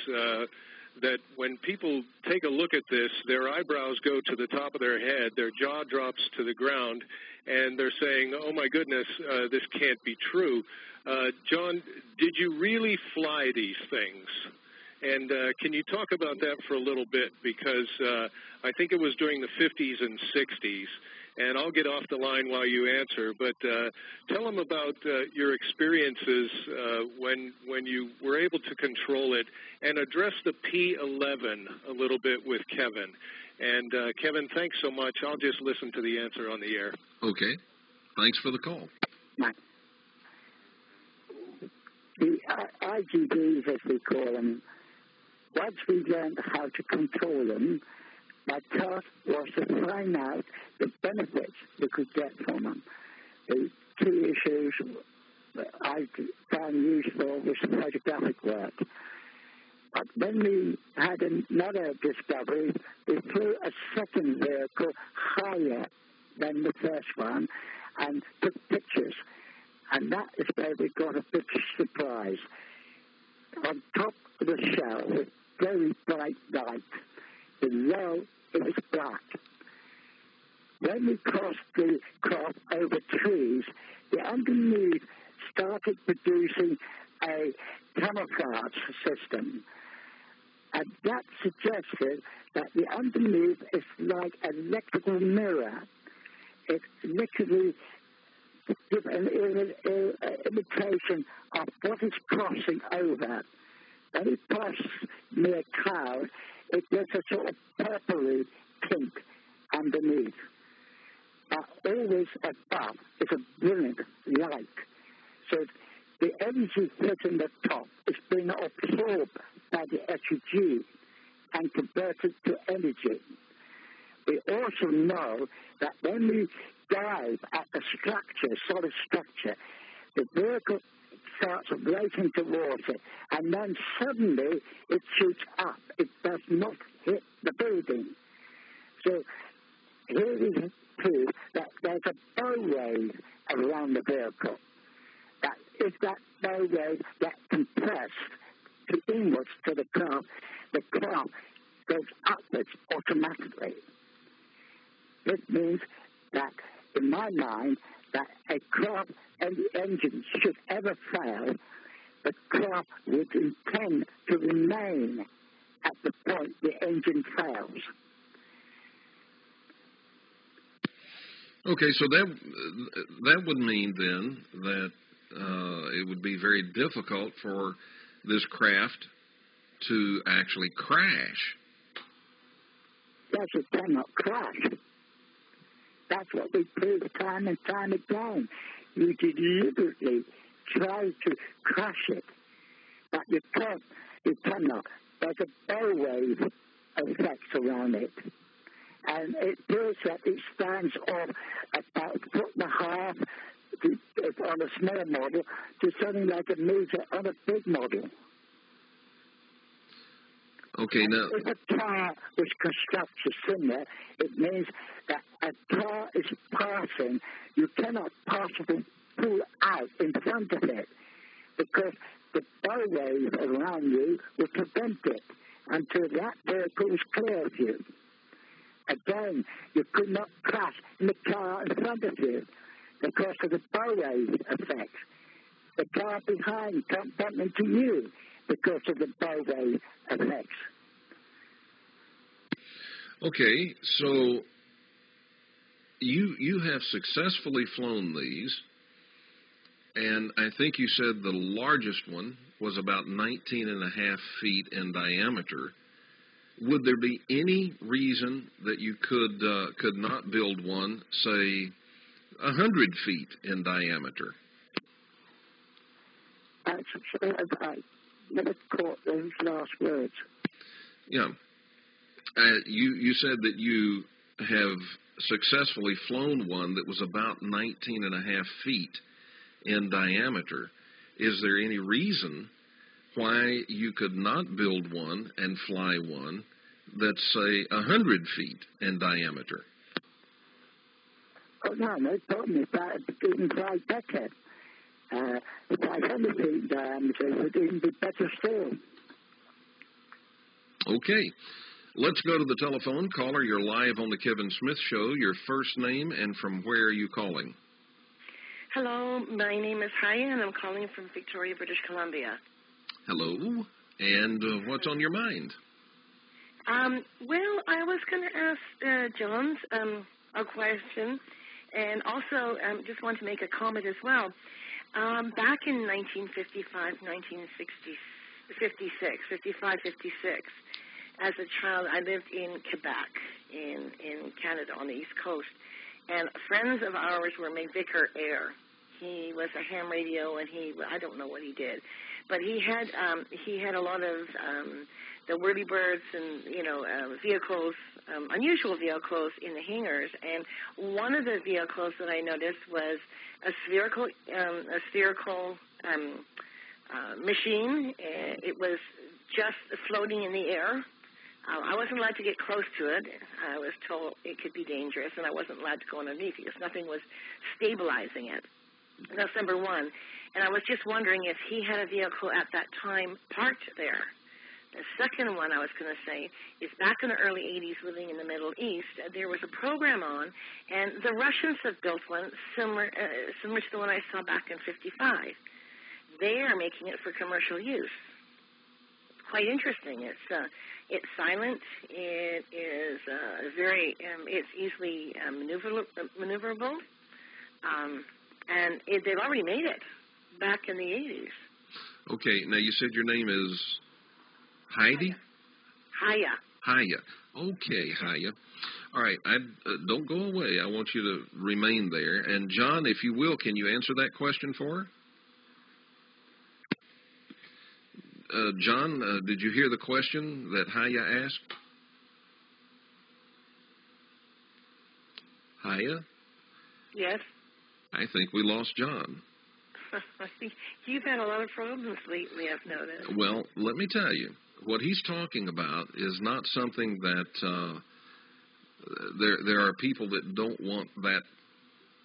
that when people take a look at this, their eyebrows go to the top of their head, their jaw drops to the ground, and they're saying, oh, my goodness, this can't be true. John, did you really fly these things? And can you talk about that for a little bit? Because I think it was during the 50s and 60s. And I'll get off the line while you answer. But tell them about your experiences when you were able to control it, and address the P11 a little bit with Kevin. And, Kevin, thanks so much. I'll just listen to the answer on the air. Okay. Thanks for the call. The IGDs, as we call them, once we learned how to control them, my task was to find out the benefits we could get from them. The 2 issues that I found useful was the photographic work. But when we had another discovery, we flew a second vehicle higher than the first one and took pictures. And that is where we got a big surprise. On top of the shell with very bright light, below it was black. When we crossed the craft over trees, the underneath started producing a camouflage system. And that suggested that the underneath is like an electrical mirror. It literally gives an imitation of what is crossing over. When it passes near a cloud, it gets a sort of purpley pink underneath. But always above is a brilliant light. So the energy hitting the top is being absorbed by the SEG and converted to energy. We also know that when we dive at the structure, solid structure, the vehicle starts racing towards it, and then suddenly it shoots up. It does not hit the building. So here we prove that there's a bow wave around the vehicle. That if that bow wave gets compressed to inwards to the craft goes upwards automatically. This means that, in my mind, that a craft and the engine should ever fail, the craft would intend to remain at the point the engine fails. Okay, so that would mean then that it would be very difficult for this craft to actually crash. Yes, it cannot crash. That's what we prove time and time again. You deliberately try to crash it, but you can't. You cannot. There's a bow wave effect around it. And it appears that it stands on about a foot and a half on a small model to something like a meter on a big model. Okay, now... If a car which constructs a similar, it means that a car is passing, you cannot possibly pull out in front of it because the bow wave around you will prevent it until that vehicle is clear of you. Again, you could not crash in the car in front of you because of the bow wave effect. The car behind can't bump into you because of the bow wave effects. Okay, so you have successfully flown these, and I think you said the largest one was about 19 and a half feet in diameter. Would there be any reason that you could not build one, say, 100 feet in diameter? I never caught those last words. Yeah. You said that you have successfully flown one that was about 19 and a half feet in diameter. Is there any reason why you could not build one and fly one that's, say, 100 feet in diameter? Oh, no, they told me that it didn't fly better. 500 feet in diameter would even be better still. Okay. Let's go to the telephone. Caller, you're live on the Kevin Smith Show. Your first name and from where are you calling? Hello, my name is Haya, and I'm calling from Victoria, British Columbia. Hello, and what's on your mind? Well, I was going to ask John's a question, and also just want to make a comment as well. Back in 1955, 56, as a child, I lived in Quebec, in Canada, on the East Coast, and friends of ours were Vicar Air. He was a ham radio, and I don't know what he did, but he had a lot of the whirlybirds and vehicles, unusual vehicles in the hangars. And one of the vehicles that I noticed was a spherical machine. It was just floating in the air. I wasn't allowed to get close to it. I was told it could be dangerous, and I wasn't allowed to go underneath because nothing was stabilizing it. That's number one. And I was just wondering if he had a vehicle at that time parked there. The second one I was going to say is back in the early 80s, living in the Middle East, there was a program on, and the Russians have built one similar to the one I saw back in 55. They are making it for commercial use. Quite interesting. It's silent. It is it's easily maneuverable, and they've already made it back in the 80s. Okay, now you said your name is Heidi? Haya. Okay, Haya. All right, don't go away. I want you to remain there. And John, if you will, can you answer that question for her? John, did you hear the question that Haya asked? Haya? Yes? I think we lost John. You've had a lot of problems lately, I've noticed. Well, let me tell you, what he's talking about is not something that there are people that don't want that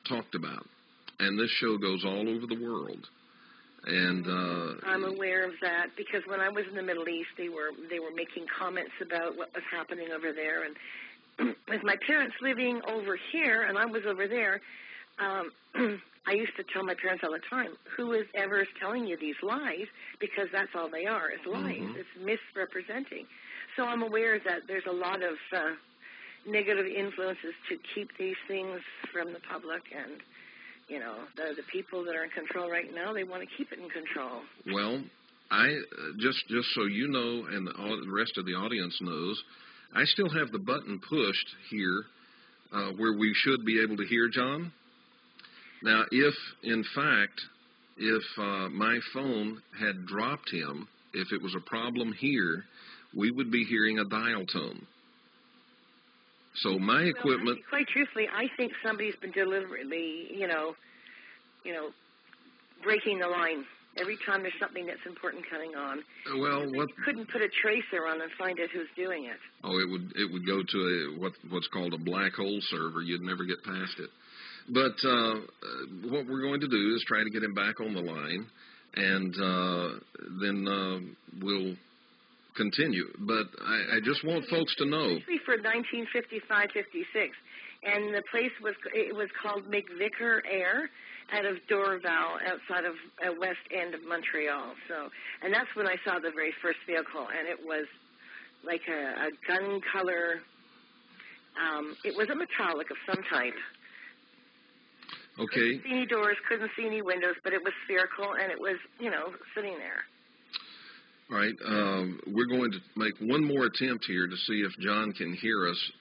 talked about. And this show goes all over the world. And I'm aware of that because when I was in the Middle East, they were making comments about what was happening over there. And with my parents living over here and I was over there, I used to tell my parents all the time, who is ever telling you these lies? Because that's all they are, is lies. Mm-hmm. It's misrepresenting. So I'm aware that there's a lot of negative influences to keep these things from the public. And, you know, the people that are in control right now, they want to keep it in control. Well, I just so you know and the rest of the audience knows, I still have the button pushed here where we should be able to hear John. Now, if, in fact, my phone had dropped him, if it was a problem here, we would be hearing a dial tone. So my equipment... Well, quite truthfully, I think somebody's been deliberately, you know, breaking the line. Every time there's something that's important coming on. Well, you couldn't put a tracer on and find out who's doing it. Oh, it would go to what's called a black hole server. You'd never get past it. But what we're going to do is try to get him back on the line, and then we'll continue. But I just want folks to know. Especially for 1955-56, and the place was called McVicar Air out of Dorval, outside of west end of Montreal. So, and that's when I saw the very first vehicle, and it was like a gun color. It was a metallic of some type. Okay. Couldn't see any doors, couldn't see any windows, but it was spherical, and it was, you know, sitting there. All right. We're going to make one more attempt here to see if John can hear us.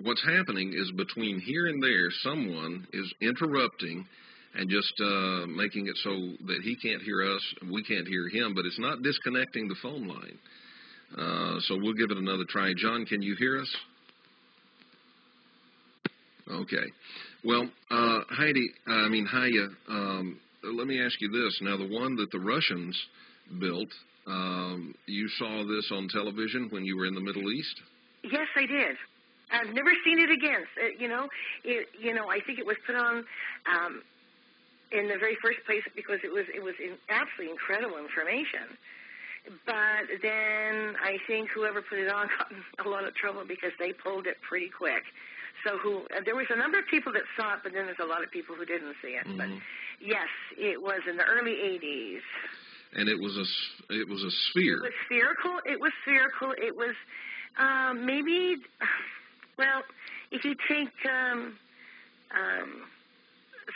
What's happening is between here and there, someone is interrupting and just making it so that he can't hear us and we can't hear him, but it's not disconnecting the phone line. So we'll give it another try. John, can you hear us? Okay. Well, Hiya, let me ask you this. Now, the one that the Russians built, you saw this on television when you were in the Middle East? Yes, I did. I've never seen it again. I think it was put on in the very first place because it was absolutely incredible information. But then I think whoever put it on got in a lot of trouble because they pulled it pretty quick. So there was a number of people that saw it, but then there's a lot of people who didn't see it. Mm-hmm. But yes, it was in the early 80s. And it was a sphere. It was spherical. It was maybe, well, if you take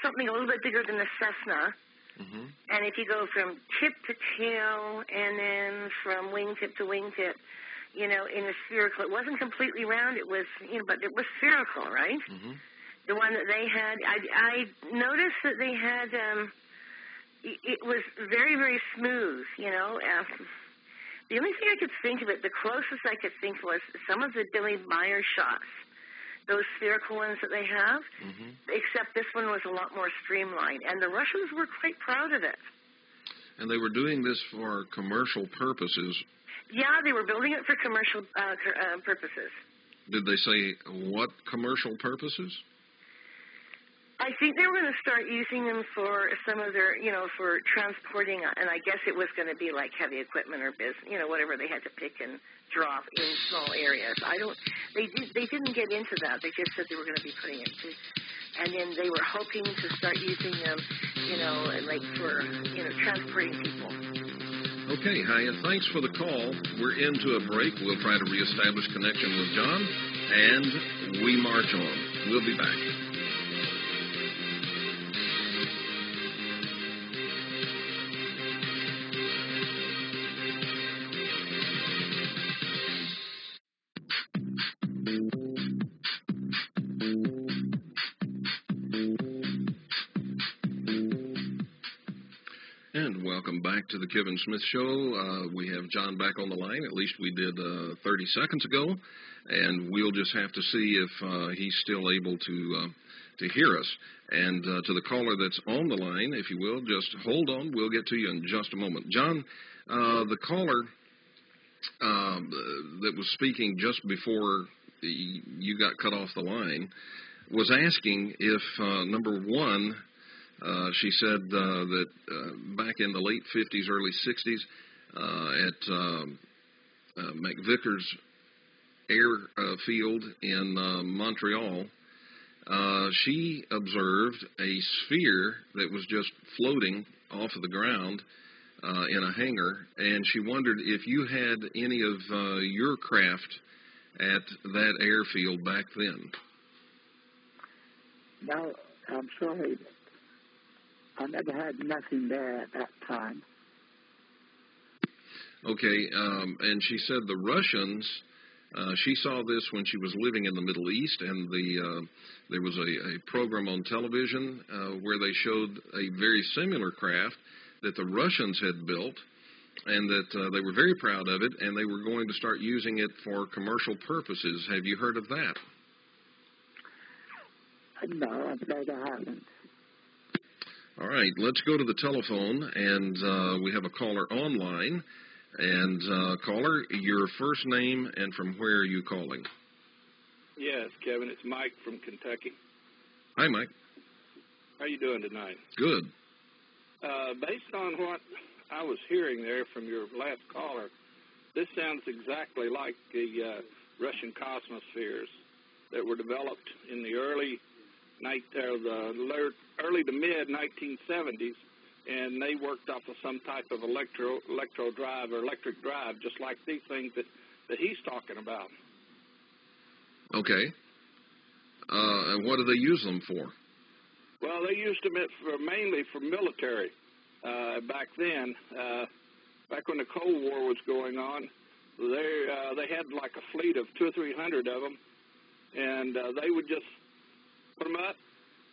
something a little bit bigger than the Cessna, mm-hmm. and if you go from tip to tail and then from wingtip to wingtip, in a spherical, it wasn't completely round. It was, but it was spherical, right? Mm-hmm. The one that they had, I noticed that they had. It was very, very smooth, The only thing I could think of the closest I could think was some of the Billy Meyer shots, those spherical ones that they have, mm-hmm. except this one was a lot more streamlined. And the Russians were quite proud of it. And they were doing this for commercial purposes. Yeah, they were building it for commercial purposes. Did they say what commercial purposes? I think they were going to start using them for some of their, for transporting, and I guess it was going to be like heavy equipment or whatever they had to pick and drop in small areas. They didn't get into that. They just said they were going to be putting it to, and then they were hoping to start using them, like for, transporting people. Okay, Hiya, thanks for the call. We're into a break. We'll try to reestablish connection with John, and we march on. We'll be back. Welcome back to the Kevin Smith Show. We have John back on the line. At least we did 30 seconds ago, and we'll just have to see if he's still able to hear us. And to the caller that's on the line, if you will, just hold on. We'll get to you in just a moment. John, the caller that was speaking just before you got cut off the line was asking if, number one, She said that back in the late 50s, early 60s, at McVicker's airfield in Montreal, she observed a sphere that was just floating off of the ground in a hangar, and she wondered if you had any of your craft at that airfield back then. No, I'm sorry. I never had nothing there at that time. Okay, and she said the Russians, she saw this when she was living in the Middle East, and there was a program on television where they showed a very similar craft that the Russians had built, and that they were very proud of it, and they were going to start using it for commercial purposes. Have you heard of that? No, I'm afraid I haven't. All right, let's go to the telephone, and we have a caller online. And caller, your first name and from where are you calling? Yes, Kevin, it's Mike from Kentucky. Hi, Mike. How are you doing tonight? Good. Based on what I was hearing there from your last caller, this sounds exactly like the Russian cosmospheres that were developed in the early to mid 1970s, and they worked off of some type of electro drive or electric drive, just like these things that he's talking about. Okay. And what do they use them for? Well, they used them mainly for military back then. Back when the Cold War was going on, they had like a fleet of 200 or 300 of them, and they would just put them up,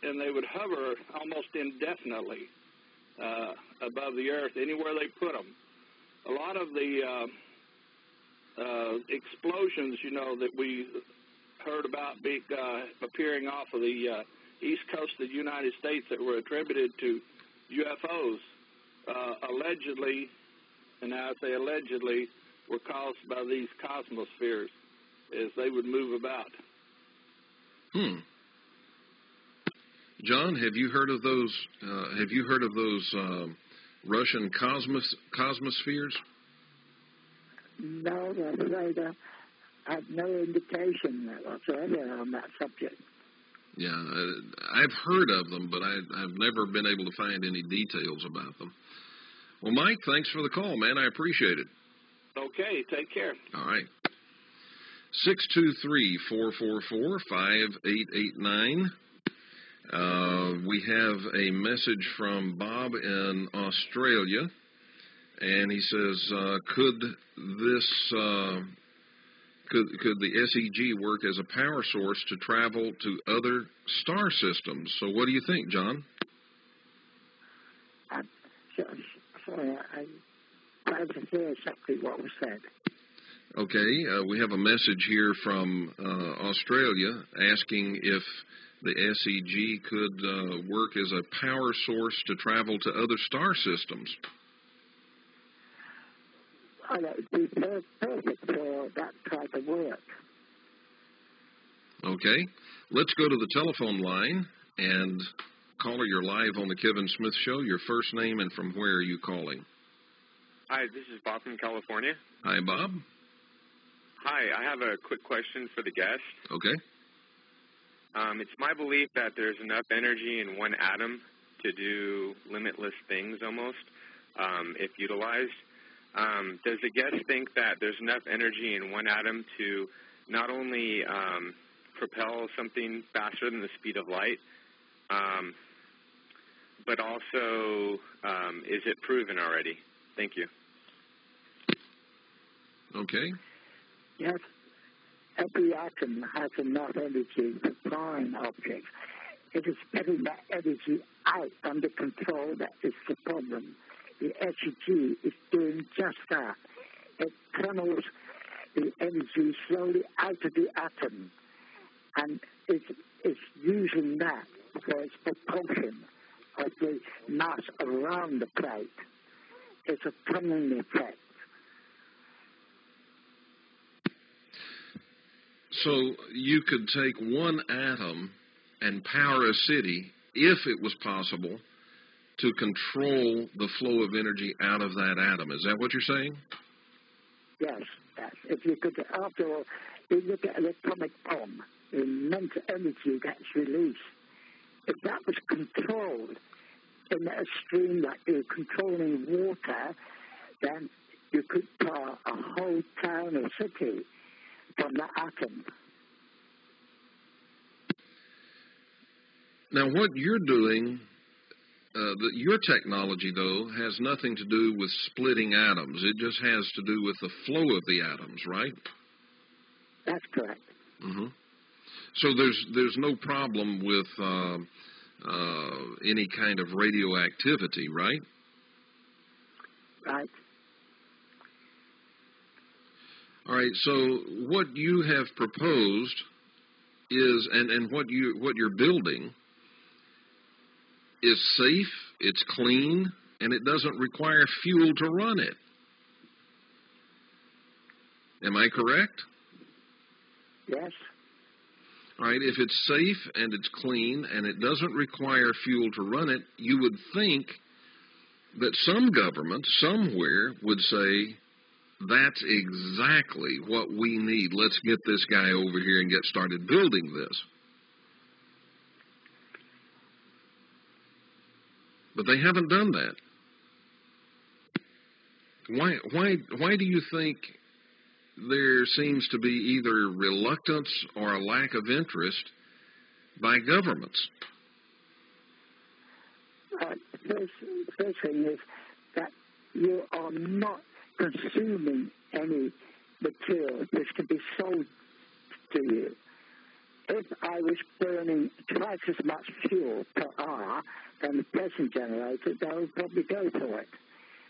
and they would hover almost indefinitely above the earth anywhere they put them. A lot of the explosions, that we heard about appearing off of the east coast of the United States that were attributed to UFOs, allegedly, and now I say allegedly, were caused by these cosmospheres as they would move about. John, have you heard of those? Russian cosmospheres? No, I'm afraid I have no indication whatsoever on that subject. Yeah, I've heard of them, but I've never been able to find any details about them. Well, Mike, thanks for the call, man. I appreciate it. Okay, take care. All right. 623-444-5889. We have a message from Bob in Australia, and he says, could the SEG work as a power source to travel to other star systems? So what do you think, John? Sorry, I tried to hear exactly what was said. Okay, we have a message here from Australia asking if the SEG could work as a power source to travel to other star systems. Oh, that would be perfect for that type of work. Okay, let's go to the telephone line, and caller, you're live on the Kevin Smith Show. Your first name and from where are you calling? Hi, this is Bob from California. Hi, Bob. Hi, I have a quick question for the guest. Okay. It's my belief that there's enough energy in one atom to do limitless things almost, if utilized. Does the guest think that there's enough energy in one atom to not only propel something faster than the speed of light, but also is it proven already? Thank you. Okay. Yes, every atom has enough energy to prime objects. It is getting that energy out under control that is the problem. The SEG is doing just that. It tunnels the energy slowly out of the atom, and it's using that for its propulsion of the mass around the plate. It's a tunneling effect. So you could take one atom and power a city, if it was possible, to control the flow of energy out of that atom. Is that what you're saying? Yes. If you could, after all, you look at an atomic bomb, the immense energy that's released. If that was controlled in a stream like you're controlling water, then you could power a whole town or city from that atom. Now, what you're doing, your technology, though, has nothing to do with splitting atoms. It just has to do with the flow of the atoms, right? That's correct. Mm-hmm. So there's no problem with any kind of radioactivity, right? Right. All right. So what you have proposed is, and what you're building is safe, it's clean, and it doesn't require fuel to run it. Am I correct? Yes. All right, if it's safe and it's clean and it doesn't require fuel to run it, you would think that some government somewhere would say, that's exactly what we need. Let's get this guy over here and get started building this. But they haven't done that. Why do you think there seems to be either reluctance or a lack of interest by governments? First thing is that you are not consuming any material which can be sold to you. If I was burning twice as much fuel per hour than the present generator, they would probably go for it,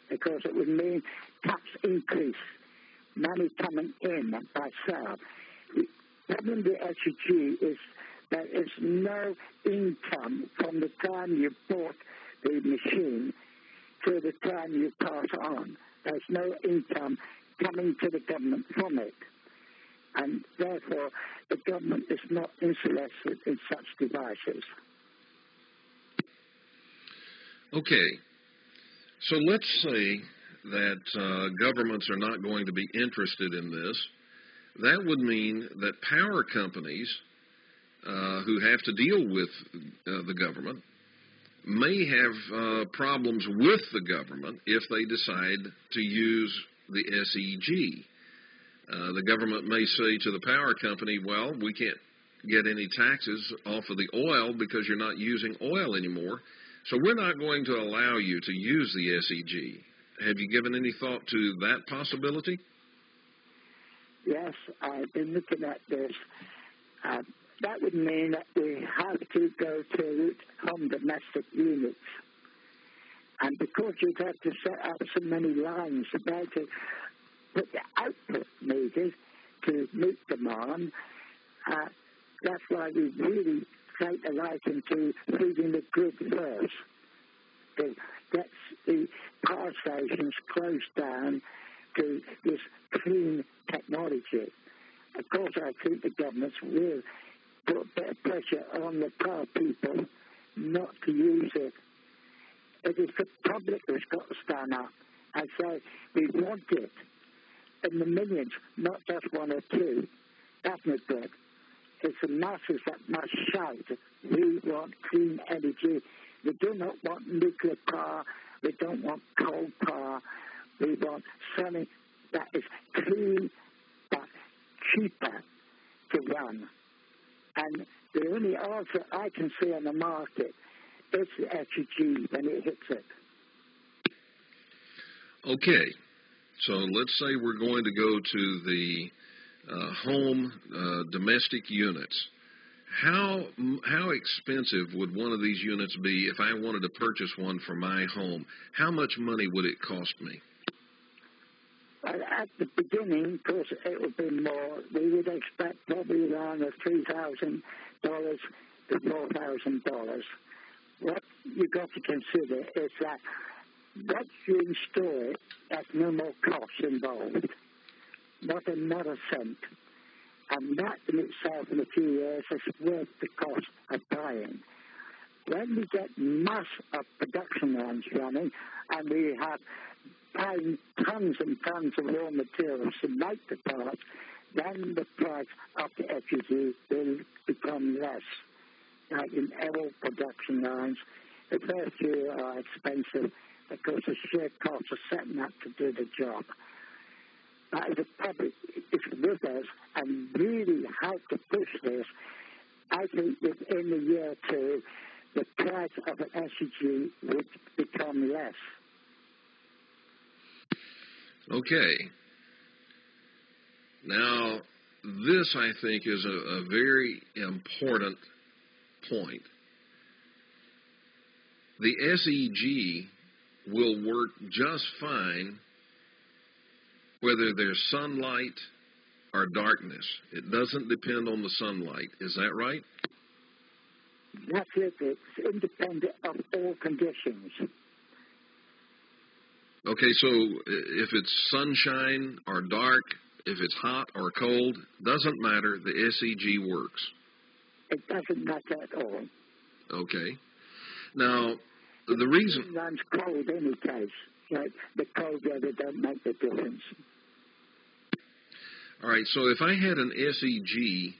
because it would mean tax increase, money coming in by sale. The problem with SEG is there is no income from the time you bought the machine to the time you pass on. There's no income coming to the government from it. And therefore, the government is not interested in such devices. Okay. So let's say that governments are not going to be interested in this. That would mean that power companies who have to deal with the government may have problems with the government if they decide to use the SEG. The government may say to the power company, well, we can't get any taxes off of the oil because you're not using oil anymore, so we're not going to allow you to use the SEG. Have you given any thought to that possibility? Yes, I've been looking at this. That would mean that we have to go to home domestic units. And because you'd have to set up so many lines about to put the output needed to meet demand, that's why we really take a liking to feeding the grid first. To get the power stations closed down to this clean technology. Of course, I think the governments will put a bit of pressure on the power people not to use it. It is the public that's got to stand up and say, we want it. In the millions, not just one or two. That's not good. It's the masses that must shout, we want clean energy. We do not want nuclear power. We don't want coal power. We want something that is clean but cheaper to run. And the only answer I can see on the market is the SEG when it hits it. Okay. So let's say we're going to go to the home domestic units. How expensive would one of these units be if I wanted to purchase one for my home? How much money would it cost me? At the beginning, of course, it would be more. We would expect probably around $3,000 to $4,000. What you've got to consider is that once you install it, there's no more costs involved, not another cent. And that in itself, in a few years, is worth the cost of buying. when we get mass of production lines running and we have buying tons and tons of raw materials to make the parts, then the price of the FUG will become less. Like in all production lines, the first few are expensive because the sheer cost of setting up to do the job. But if the public is with us and really help to push this, I think within a year or two, the price of an SUG would become less. Okay. Now, this, I think, is a very important point. The SEG will work just fine whether there's sunlight or darkness. It doesn't depend on the sunlight. Is that right? That's it. It's independent of all conditions. Okay, so if it's sunshine or dark, if it's hot or cold, doesn't matter. The SEG works. It doesn't matter at all. Okay. Now, the reason... It runs cold in any case. Like the cold weather don't make the difference. All right, so if I had an SEG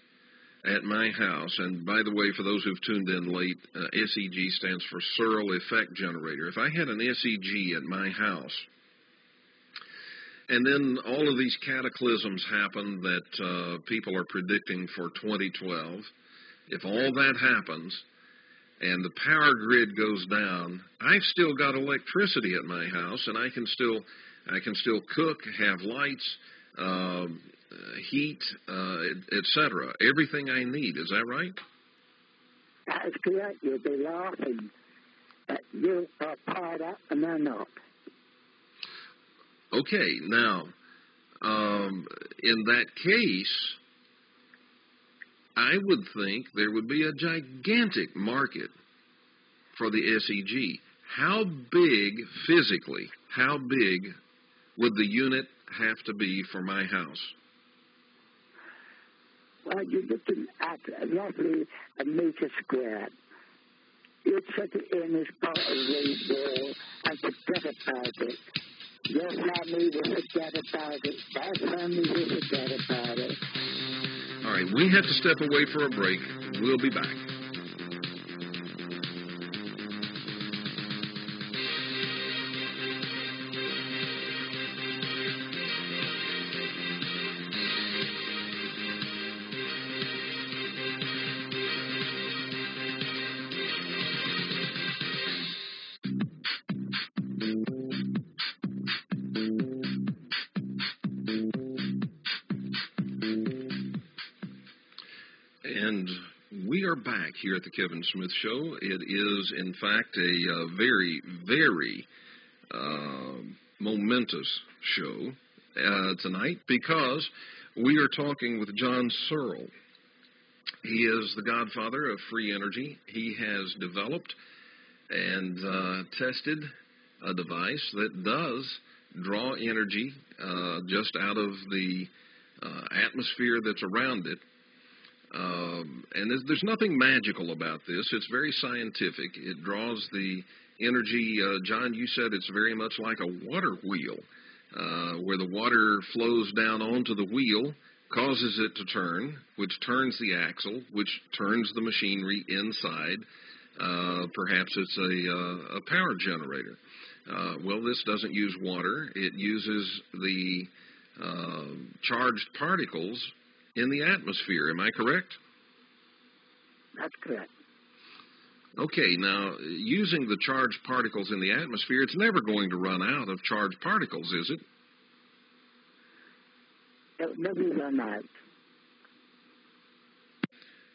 at my house, and by the way, for those who've tuned in late, SEG stands for SearlFX generator. If I had an SEG at my house, and then all of these cataclysms happen that people are predicting for 2012, if all that happens and the power grid goes down, I've still got electricity at my house, and I can still cook, have lights, heat, etc. Everything I need. Is that right? That is correct. You'll be laughing. You are powered up and they're not. Okay. Now, in that case, I would think there would be a gigantic market for the SEG. How big, physically, how big would the unit have to be for my house? Well, you're looking at roughly a meter square. You'd set it in as part of the wall and forget about it. Your family will forget about it. Their family will forget about it. All right, we have to step away for a break. We'll be back. And we are back here at the Kevin Smith Show. It is, in fact, a very, very momentous show tonight because we are talking with John Searl. He is the godfather of free energy. He has developed and tested a device that does draw energy just out of the atmosphere that's around it. And there's nothing magical about this. It's very scientific. It draws the energy. John, you said it's very much like a water wheel, where the water flows down onto the wheel, causes it to turn, which turns the axle, which turns the machinery inside. Perhaps it's a power generator. Well, this doesn't use water. It uses the charged particles in the atmosphere. Am I correct? That's correct. Okay, now, using the charged particles in the atmosphere, it's never going to run out of charged particles, is it? It'll never run out.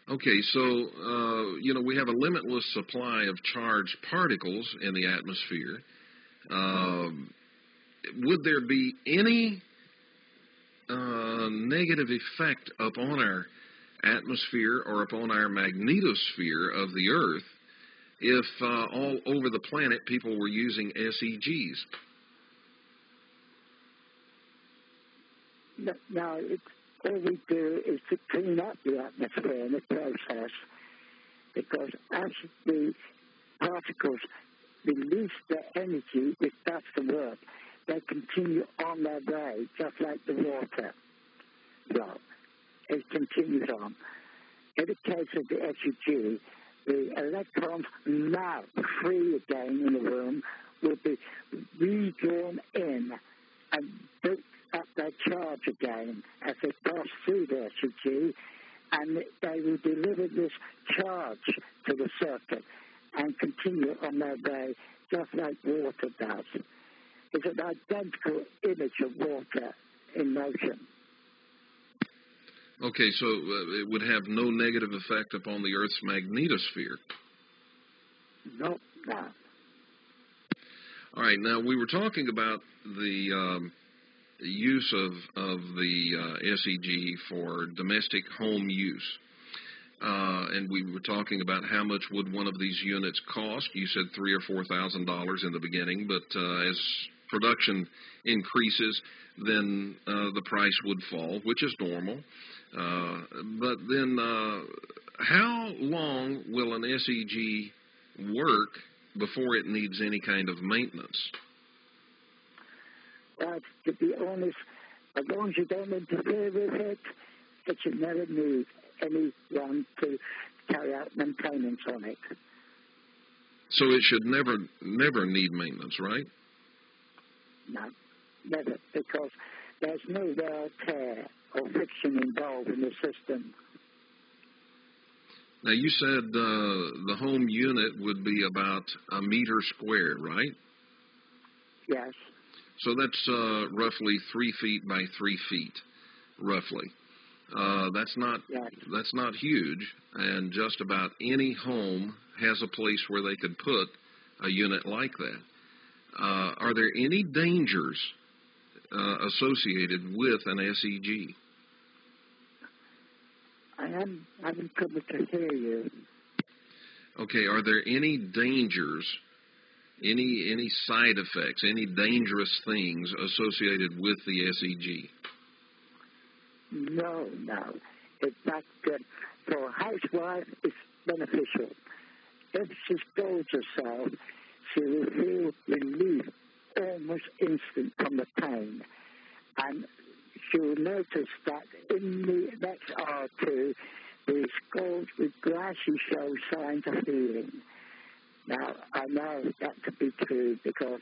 Okay, so, we have a limitless supply of charged particles in the atmosphere. Would there be any negative effect upon our atmosphere or upon our magnetosphere of the Earth if all over the planet people were using SEGs? No, all we do is to clean up the atmosphere in the process. because as the particles release their energy with dust and work, they continue on their way, just like the water. Well, it continues on. In the case of the SUG, the electrons now free again in the room will be redrawn in and built up their charge again as they pass through the SUG, and they will deliver this charge to the circuit and continue on their way just like water does. It's an identical image of water in motion. Okay, so it would have no negative effect upon the Earth's magnetosphere. No, no. All right, now we were talking about the use of the SEG for domestic home use. And we were talking about how much would one of these units cost. You said $3,000 or $4,000 in the beginning, but as production increases, then the price would fall, which is normal. But then how long will an SEG work before it needs any kind of maintenance? Well, to be honest, as long as you don't interfere with it, it should never need anyone to carry out maintenance on it. So it should never need maintenance, right? No, never, because there's no wear, tear, or friction involved in the system. Now, you said the home unit would be about a meter square, right? Yes. So that's roughly 3 feet by 3 feet, roughly. That's not huge, and just about any home has a place where they could put a unit like that. Are there any dangers associated with an SEG? I'm coming to hear you. Okay, are there any dangers, any side effects, any dangerous things associated with the SEG? No. In fact, for a housewife, it's beneficial. If she scalds herself, she will feel relief almost instant from the pain. And she will notice that in the next hour or two, the scalds will gradually show signs of healing. Now, I know that to be true because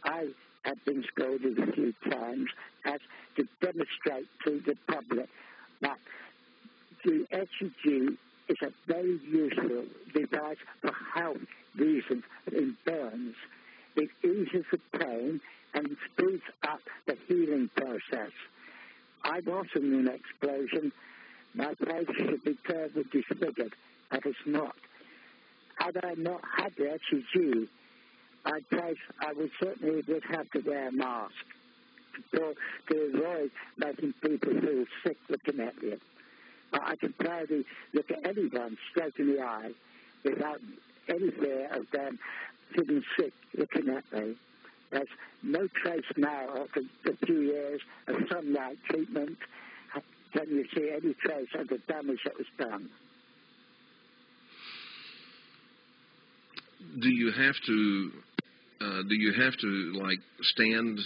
I have been scalded a few times as to demonstrate to the public that the SUG is a very useful device for health reasons in burns. It eases the pain and speeds up the healing process. I was in an explosion. My face should be terribly disfigured, but it's not. Had I not had the SUG, I would certainly have to wear a mask to avoid making people feel sick looking at you. I can proudly look at anyone straight in the eye without any fear of them feeling sick looking at me. There's no trace now after a few years of sunlight treatment. Can you see any trace of the damage that was done? Do you have to like stand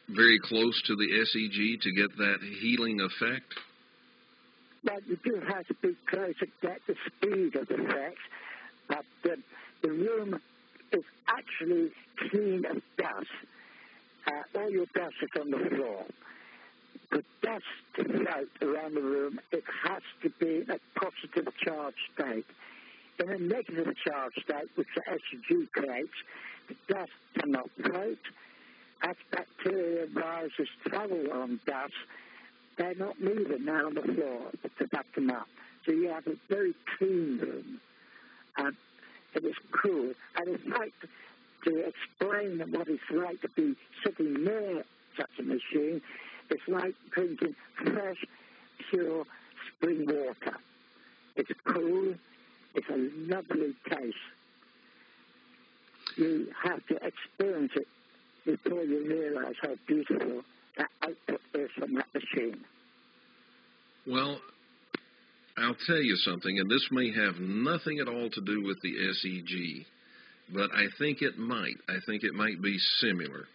very close to the SEG to get that healing effect? Well, you do have to be close to get the speed of the effect, but the room is actually clean of dust. All your dust is on the floor. For dust to float around the room, it has to be in a positive charge state. In a negative charge state, which the SUG creates, the dust cannot float. As bacteria and viruses travel on dust, they're not moving now on the floor to back them up. So you have a very clean room. And it is cool. And in fact, to explain what it's like to be sitting near such a machine, it's like drinking fresh, pure spring water. It's cool. It's a lovely taste. You have to experience it before you realize how beautiful that output is from that machine. Well, I'll tell you something, and this may have nothing at all to do with the SEG, but I think it might. I think it might be similar.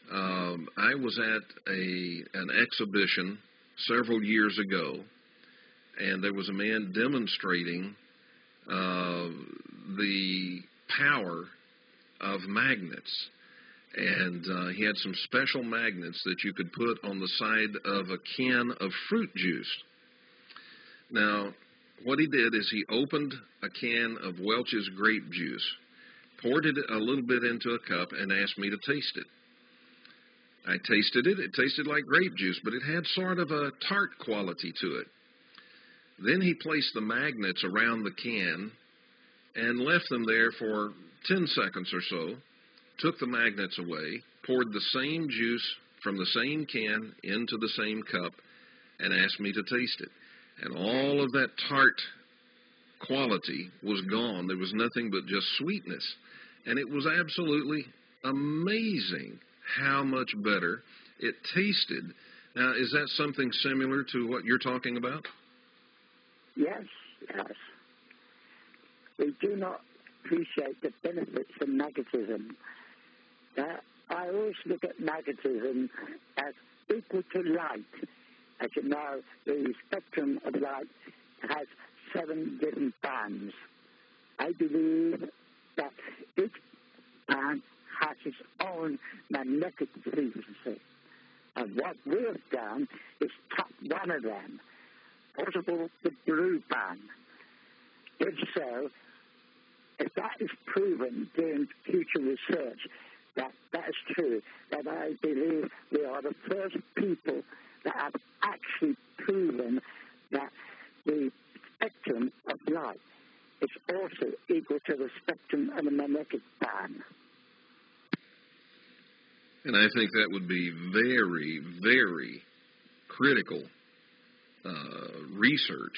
I was at an exhibition several years ago, and there was a man demonstrating the power of magnets. And he had some special magnets that you could put on the side of a can of fruit juice. Now, what he did is he opened a can of Welch's grape juice, poured it a little bit into a cup, and asked me to taste it. I tasted it. It tasted like grape juice, but it had sort of a tart quality to it. Then he placed the magnets around the can and left them there for 10 seconds or so, took the magnets away, poured the same juice from the same can into the same cup, and asked me to taste it. And all of that tart quality was gone. There was nothing but just sweetness. And it was absolutely amazing how much better it tasted. Now, is that something similar to what you're talking about? Yes, yes. We do not appreciate the benefits of magnetism. I always look at magnetism as equal to light. As you know, the spectrum of light has 7 different bands. I believe that each band has its own magnetic frequency. And what we've done is top one of them, possible the blue band. If so, if that is proven during future research, that is true, that I believe we are the first people that have actually proven that the spectrum of light is also equal to the spectrum of the magnetic band. And I think that would be very, very critical research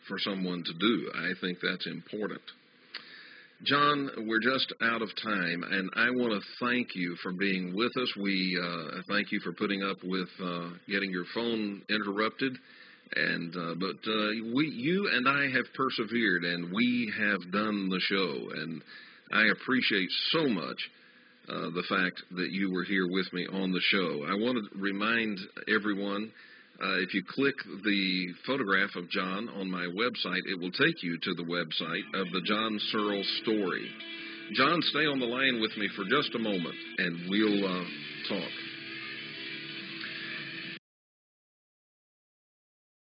for someone to do. I think that's important. John, we're just out of time, and I want to thank you for being with us. We thank you for putting up with getting your phone interrupted, but you and I have persevered, and we have done the show, and I appreciate so much the fact that you were here with me on the show. I want to remind everyone, if you click the photograph of John on my website, it will take you to the website of the John Searl Story. John, stay on the line with me for just a moment, and we'll talk.